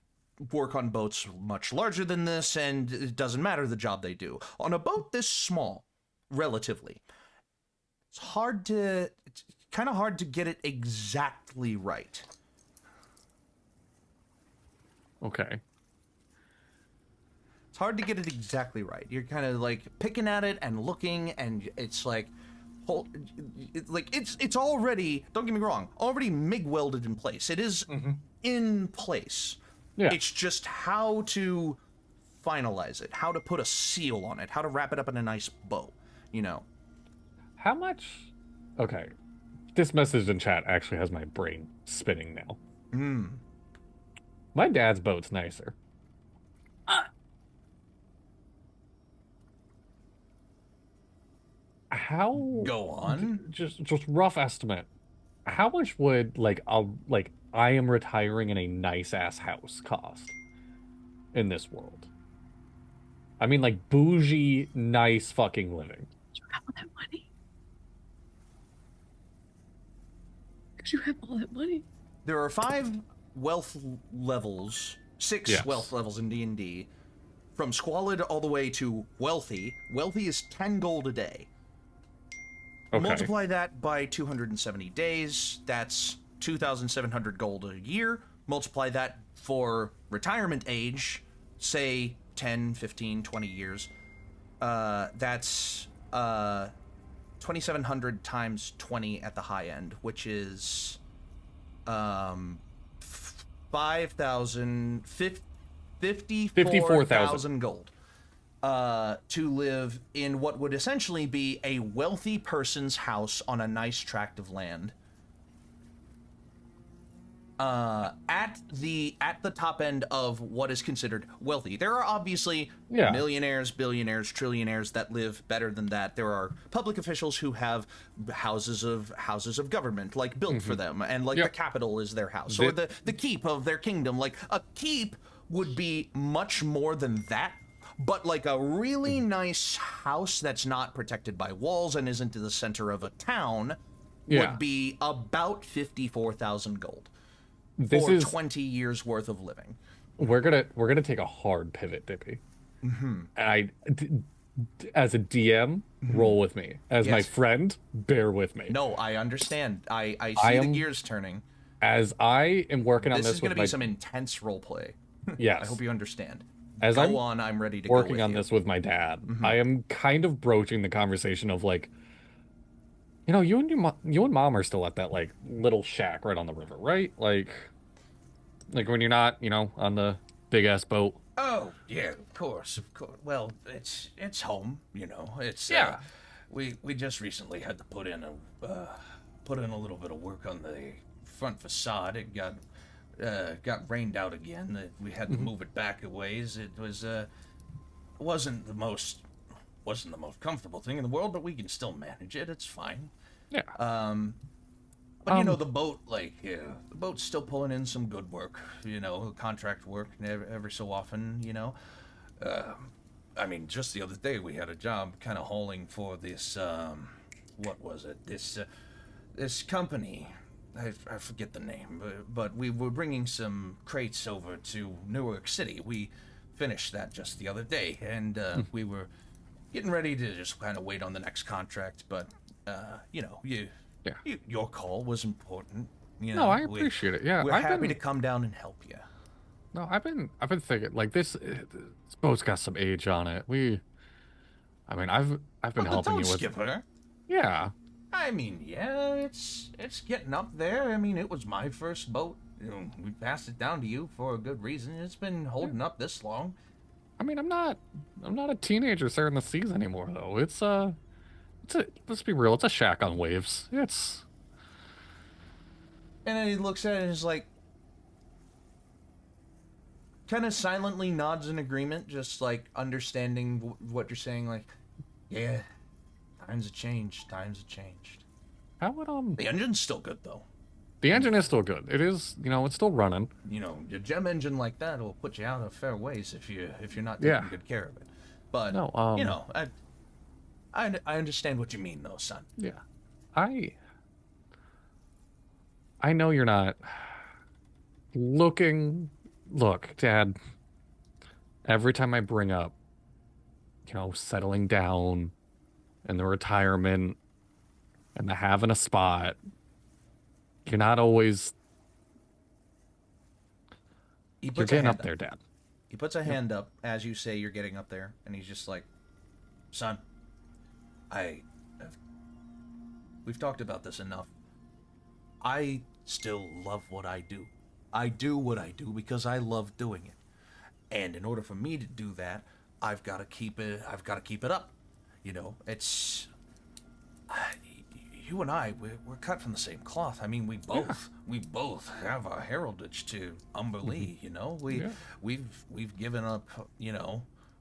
work on boats much larger than this, and it doesn't matter the job they do. On a boat this small, relatively, it's kind of hard to get it exactly right. Okay. It's hard to get it exactly right. You're kind of like picking at it and looking, and it's like, it's already, don't get me wrong, already MIG welded in place. It is in place. Yeah. It's just how to finalize it, how to put a seal on it, how to wrap it up in a nice bow, you know. How much? Okay. This message in chat actually has my brain spinning now. My dad's boat's nicer. How? Go on. Just rough estimate. how much would I am retiring in a nice ass house cost in this world? I mean, like bougie, nice fucking living. You have all that money. Because you have all that money. There are 5 wealth levels, 6 Yes. wealth levels in D&D, from squalid all the way to wealthy. Wealthy is 10 gold a day. Okay. Multiply that by 270 days, that's 2,700 gold a year. Multiply that for retirement age, say 10, 15, 20 years. That's 2,700 times 20 at the high end, which is 54,000 gold. To live in what would essentially be a wealthy person's house on a nice tract of land. At the top end of what is considered wealthy. There are obviously millionaires, billionaires, trillionaires that live better than that. There are public officials who have houses of government like built for them, and like the capital is their house, or the keep of their kingdom. Like a keep would be much more than that. But like a really nice house that's not protected by walls and isn't in the center of a town would be about 54,000 gold for 20 years worth of living. We're gonna take a hard pivot, Dippy. As a DM, roll with me. As my friend, bear with me. No, I understand. I see the gears turning. As I am working on this is going to be some intense role play. Yes. I hope you understand. As I'm ready to working go on this with my dad, I am kind of broaching the conversation of like, you and mom are still at that like little shack right on the river, right? Like when you're not, on the big ass boat. Oh yeah, of course. Well, it's home, It's we just recently had to put in a little bit of work on the front facade. It got rained out again. We had to move it back a ways. It wasn't the most comfortable thing in the world, but we can still manage it. It's fine. Yeah. But the boat, the boat's still pulling in some good work. Contract work every so often. I mean, just the other day we had a job kind of hauling for this. What was it? This company. I forget the name, but we were bringing some crates over to Newark City. We finished that just the other day, and we were getting ready to just kind of wait on the next contract. But your call was important. No, I appreciate it. Yeah, we're happy to come down and help you. No, I've been thinking like this boat's got some age on it. I've been helping you with. Skipper. Yeah. I mean, yeah, it's getting up there. I mean, it was my first boat. We passed it down to you for a good reason. It's been holding up this long. I mean, I'm not a teenager sailing the seas anymore, though. Let's be real. It's a shack on waves. And then he looks at it and is like, kind of silently nods in agreement, just like understanding what you're saying. Like, yeah. Times have changed. How would The engine's still good though. The engine is still good. It is, it's still running. Your gem engine like that will put you out of fair ways if you're not taking good care of it. But no, I understand what you mean though, son. Yeah, I know you're not looking. Look, Dad. Every time I bring up, settling down. And the retirement and the having a spot, you're not always. You're getting up there, Dad. He puts a hand up as you say you're getting up there, and he's just like, son, we've talked about this enough. I still love what I do. I do what I do because I love doing it. And in order for me to do that, I've got to keep it up. It's you and I. We're cut from the same cloth. I mean, we both have our heritage to Umberlee. We've given up.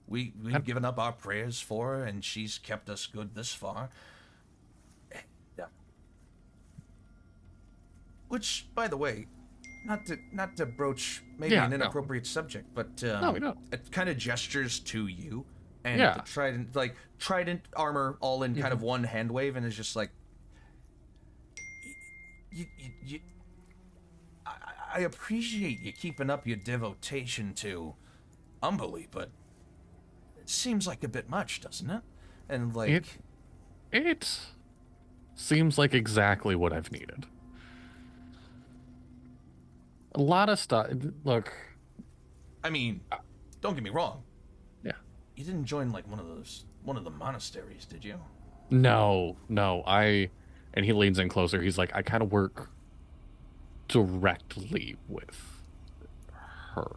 We've given up our prayers for her, and she's kept us good this far. Which, by the way, not to broach maybe Yeah, an no. inappropriate subject, but No, we don't. it kind of gestures to you, and Yeah. the trident armor all in kind of one hand wave, and is just like, you I appreciate you keeping up your devotion to Umberly, but it seems like a bit much, doesn't it? And like, It seems like exactly what I've needed. A lot of stuff. Look, I mean, don't get me wrong. yeah. You didn't join like one of the monasteries, did you? No. And he leans in closer. He's like, I kind of work directly with her.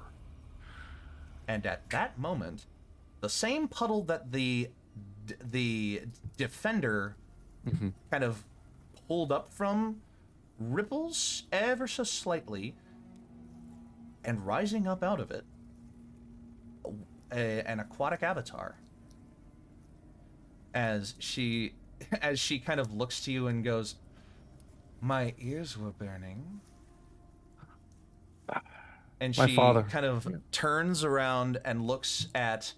And at that moment, the same puddle that the defender kind of pulled up from ripples ever so slightly, and rising up out of it, an aquatic avatar. As she kind of looks to you and goes, "My ears were burning." And My she father. kind of turns around and looks at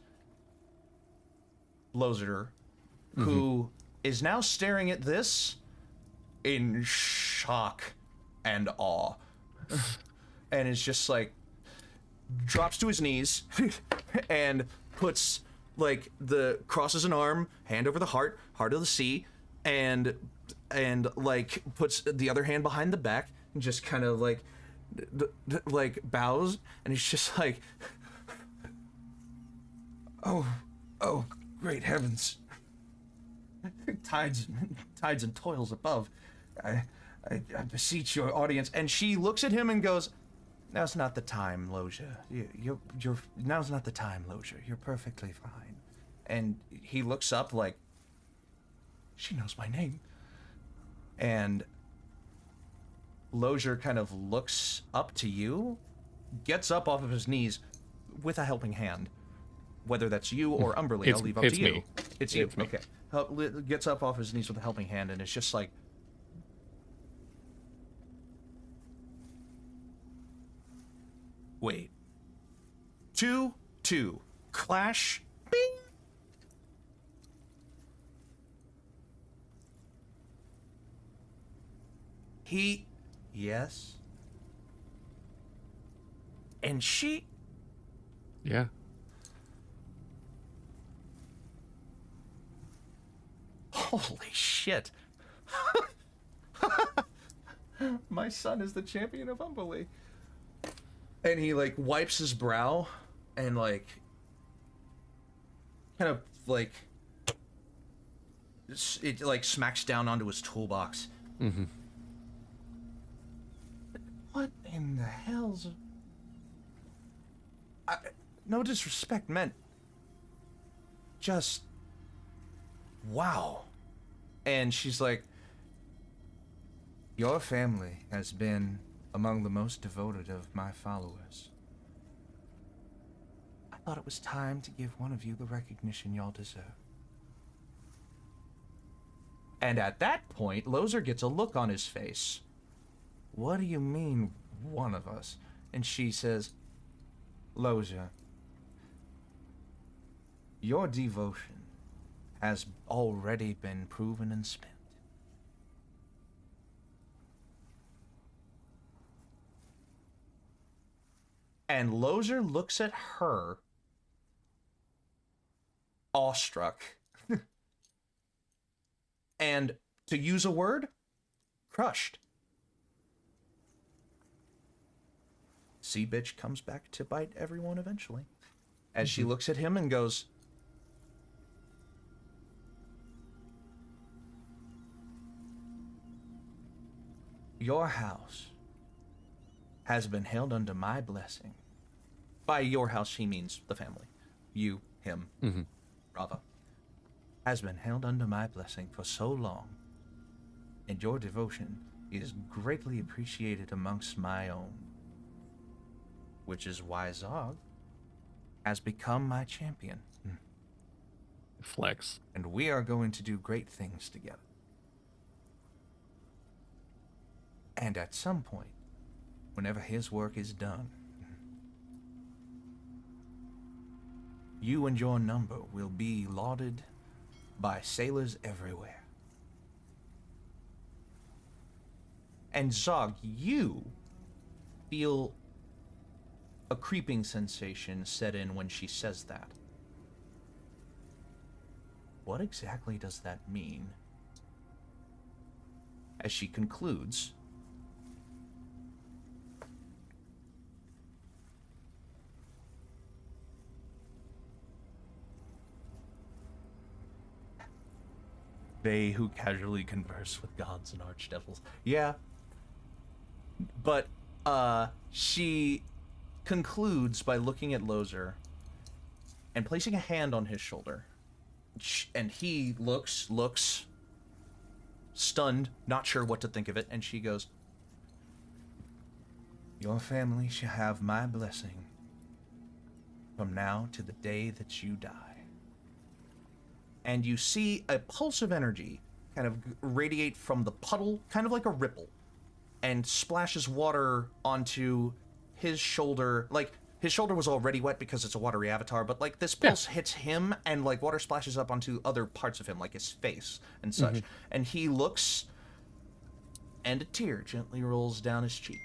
Lozer, who is now staring at this in shock and awe. And is just like, drops to his knees and puts like crosses an arm, hand over the heart of the sea, and like puts the other hand behind the back and just kind of like bows, and he's just like, oh great heavens, tides and toils above, I beseech your audience. And she looks at him and goes, now's not the time, Loja. You're now's not the time, Loja. You're perfectly fine. And he looks up like, she knows my name. And Lozier kind of looks up to you, gets up off of his knees with a helping hand. Whether that's you or Umberly, I'll leave up to you. Me. It's you. Me. Okay. Gets up off his knees with a helping hand, and it's just like, wait. 2-2. Clash. Bing. Yes. And she. Yeah. Holy shit. My son is the champion of Umberly. And he like wipes his brow and like kind of like it like smacks down onto his toolbox. Mm-hmm. What in the hell's... no disrespect meant. Just... wow. And she's like, your family has been among the most devoted of my followers. I thought it was time to give one of you the recognition y'all deserve. And at that point, Lozer gets a look on his face. What do you mean, one of us? And she says, Lozer, your devotion has already been proven and spent. And Lozer looks at her, awestruck. And, to use a word, crushed. Sea bitch comes back to bite everyone eventually. As she looks at him and goes, your house has been held under my blessing. By your house, she means the family. You, him, Rava. Has been held under my blessing for so long, and your devotion is greatly appreciated amongst my own. Which is why Zog has become my champion. Flex. And we are going to do great things together. And at some point, whenever his work is done, you and your number will be lauded by sailors everywhere. And Zog, you feel a creeping sensation set in when she says that. What exactly does that mean? As she concludes, they who casually converse with gods and archdevils. Yeah. But, she concludes by looking at Lozer and placing a hand on his shoulder. And he looks, stunned, not sure what to think of it, and she goes, "Your family shall have my blessing from now to the day that you die." And you see a pulse of energy kind of radiate from the puddle, kind of like a ripple, and splashes water onto his shoulder. Like, his shoulder was already wet because it's a watery avatar, but, like, this pulse hits him, and, like, water splashes up onto other parts of him, like his face and such. And he looks, and a tear gently rolls down his cheek.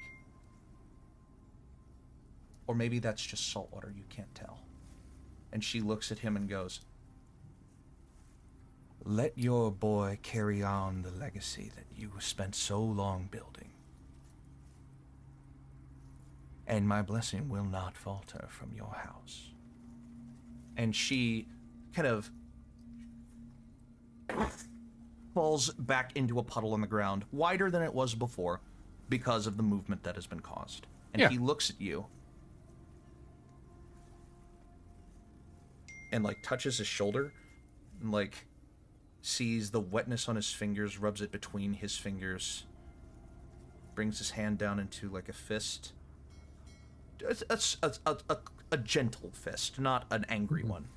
Or maybe that's just salt water, you can't tell. And she looks at him and goes, "Let your boy carry on the legacy that you spent so long building. And my blessing will not falter from your house." And she kind of falls back into a puddle on the ground, wider than it was before, because of the movement that has been caused. And he looks at you and, like, touches his shoulder and, like, sees the wetness on his fingers, rubs it between his fingers, brings his hand down into, like, a fist. A gentle fist, not an angry one.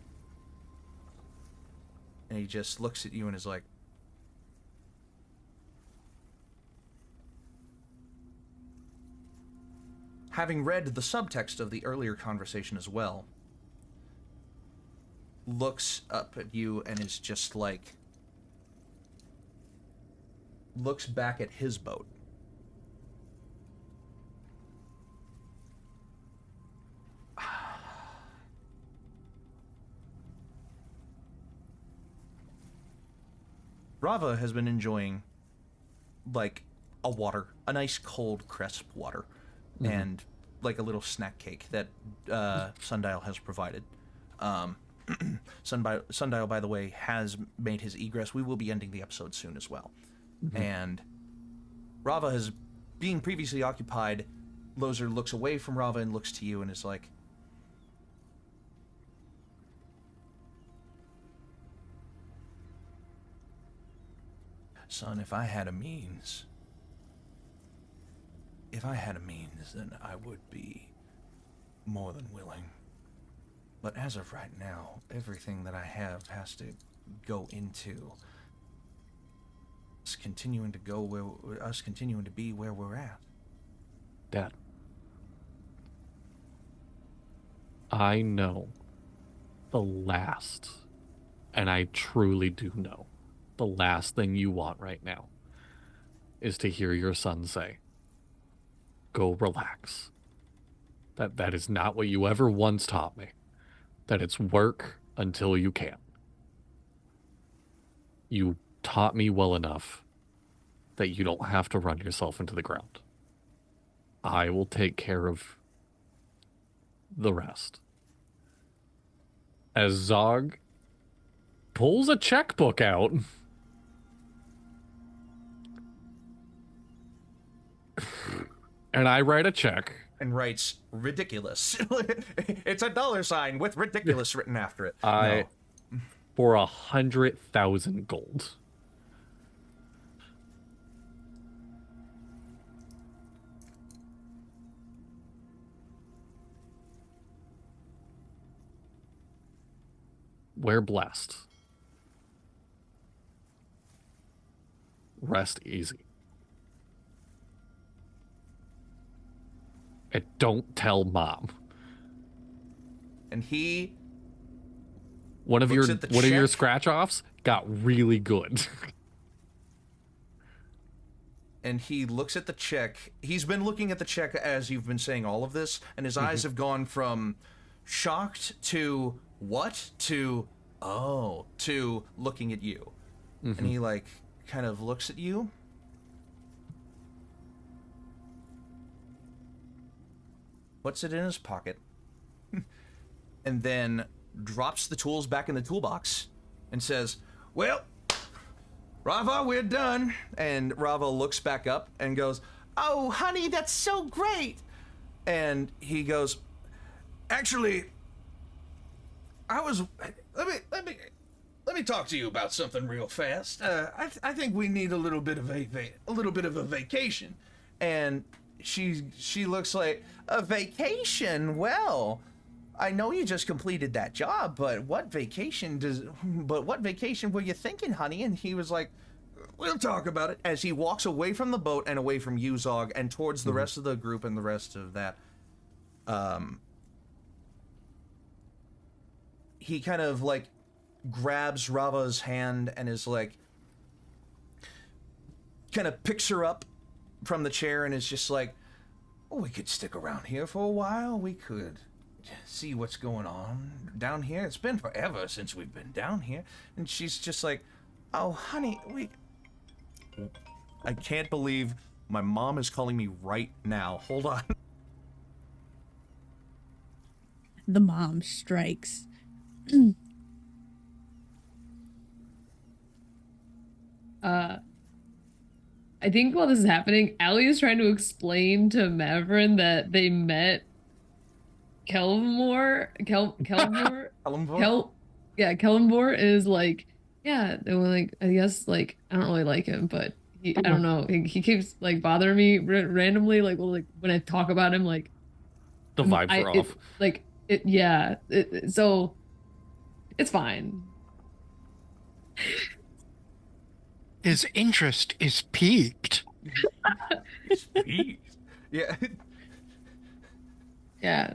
And he just looks at you and is like, having read the subtext of the earlier conversation as well, looks up at you and is just like, looks back at his boat. Rava has been enjoying, like, a nice cold, crisp water, and, like, a little snack cake that Sundial has provided. Sundial, by the way, has made his egress. We will be ending the episode soon as well. And Rava has, being previously occupied, Lozer looks away from Rava and looks to you and is like, "Son, if I had a means, then I would be more than willing. But as of right now, everything that I have has to go into us continuing to be where we're at." Dad, I know the last, and I truly do know, the last thing you want right now is to hear your son say, "Go relax." That is not what you ever once taught me. That it's work until you can. You taught me well enough that you don't have to run yourself into the ground. I will take care of the rest. As Zog pulls a checkbook out, and I write a check. And writes ridiculous. It's a $sign with ridiculous written after it. For 100,000 gold. We're blessed. Rest easy. And don't tell Mom. And he One of looks your at the one of your check. scratch offs got really good. And he looks at the check. He's been looking at the check as you've been saying all of this, and his eyes have gone from shocked to what to oh to looking at you. And he like kind of looks at you. Puts it in his pocket. And then drops the tools back in the toolbox and says, "Well, Rava, we're done." And Rava looks back up and goes, "Oh, honey, that's so great." And he goes, "Actually, let me talk to you about something real fast. I think we need a little bit of a vacation." And she looks like, "A vacation? Well, I know you just completed that job, but what vacation were you thinking, honey?" And he was like, "We'll talk about it," as he walks away from the boat and away from you, Zog, and towards the rest of the group and the rest of that. He kind of like grabs Rava's hand and is like, kind of picks her up from the chair and is just like, "Oh, we could stick around here for a while. We could see what's going on down here. It's been forever since we've been down here." And she's just like, "Oh, honey, I can't believe my mom is calling me right now. Hold on." The mom strikes. I think while this is happening, Allie is trying to explain to Mavrin that they met Kelmore. Kelmore is like, yeah, they were like, I guess, like, I don't really like him, but I don't know. He keeps like bothering me randomly, like, well, like when I talk about him, like The vibes are off. So it's fine. His interest is piqued. Yeah. Yeah.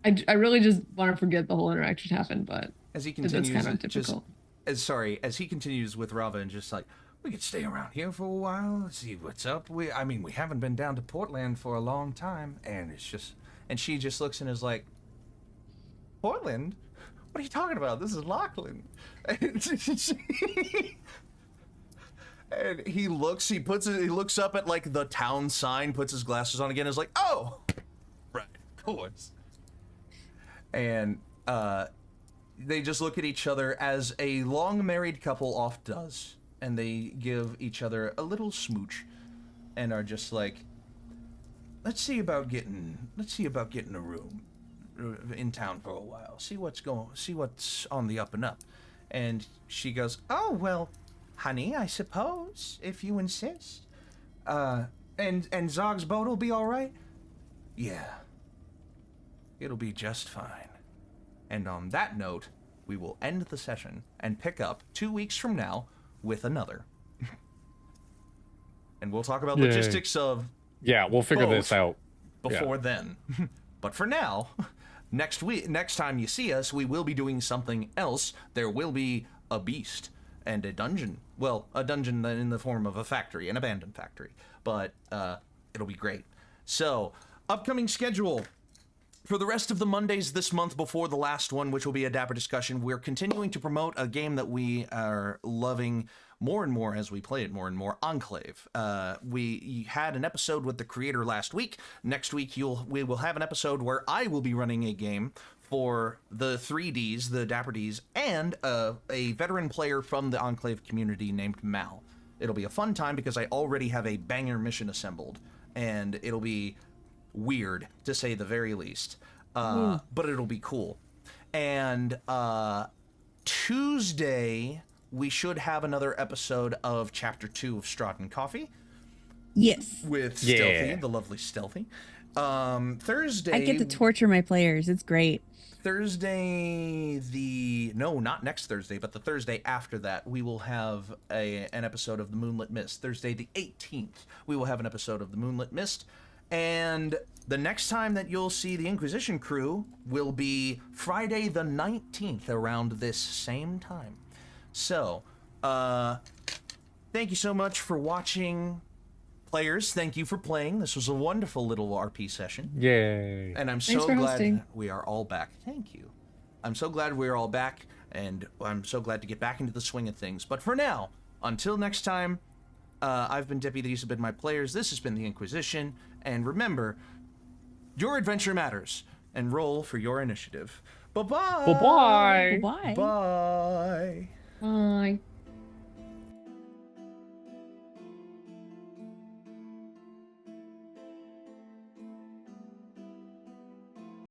I really just want to forget the whole interaction happened, but As he that's continues, kind of typical. as he continues with Rava and just like, "We could stay around here for a while, see what's up. We haven't been down to Portland for a long time," and it's just, and she just looks and is like, "Portland? What are you talking about? This is Lachlan." And he looks up at like the town sign, puts his glasses on again, and is like, "Oh, right, of course." And they just look at each other as a long married couple oft does, and they give each other a little smooch and are just like, let's see about getting a room in town for a while. See what's on the up and up." And she goes, "Oh, well, honey, I suppose, if you insist. And Zog's boat will be all right?" "Yeah. It'll be just fine." And on that note, we will end the session and pick up 2 weeks from now with another. And we'll talk about Yay. logistics of Yeah, we'll figure this both out before then. But for now, next time you see us, we will be doing something else. There will be a beast and a dungeon. Well, a dungeon in the form of a factory, an abandoned factory. But it'll be great. So, upcoming schedule. For the rest of the Mondays this month before the last one, which will be a Dapper discussion, we're continuing to promote a game that we are loving more and more as we play it more and more, Enclave. We had an episode with the creator last week. Next week, we will have an episode where I will be running a game for the 3Ds, the Dapper Ds, and a veteran player from the Enclave community named Mal. It'll be a fun time because I already have a banger mission assembled, and it'll be weird, to say the very least. But it'll be cool. And Tuesday, we should have another episode of Chapter 2 of Stratton Coffee. Yes. With Yeah. Stealthy, the lovely Stealthy. Thursday... I get to torture my players. It's great. Thursday, no, not next Thursday, but the Thursday after that, we will have an episode of The Moonlit Mist. Thursday the 18th, we will have an episode of The Moonlit Mist. And the next time that you'll see the In-Quy'zz-ition crew will be Friday the 19th around this same time. So, thank you so much for watching, players. Thank you for playing. This was a wonderful little RP session. Yay. And I'm Thanks so for glad hosting. we are all back. Thank you. I'm so glad we're all back, and I'm so glad to get back into the swing of things. But for now, until next time, I've been Dippy, these have been my players, this has been the In-Quy'zz-ition, and remember, your adventure matters, and roll for your initiative. Bye-bye! Bye-bye! Bye. Bye!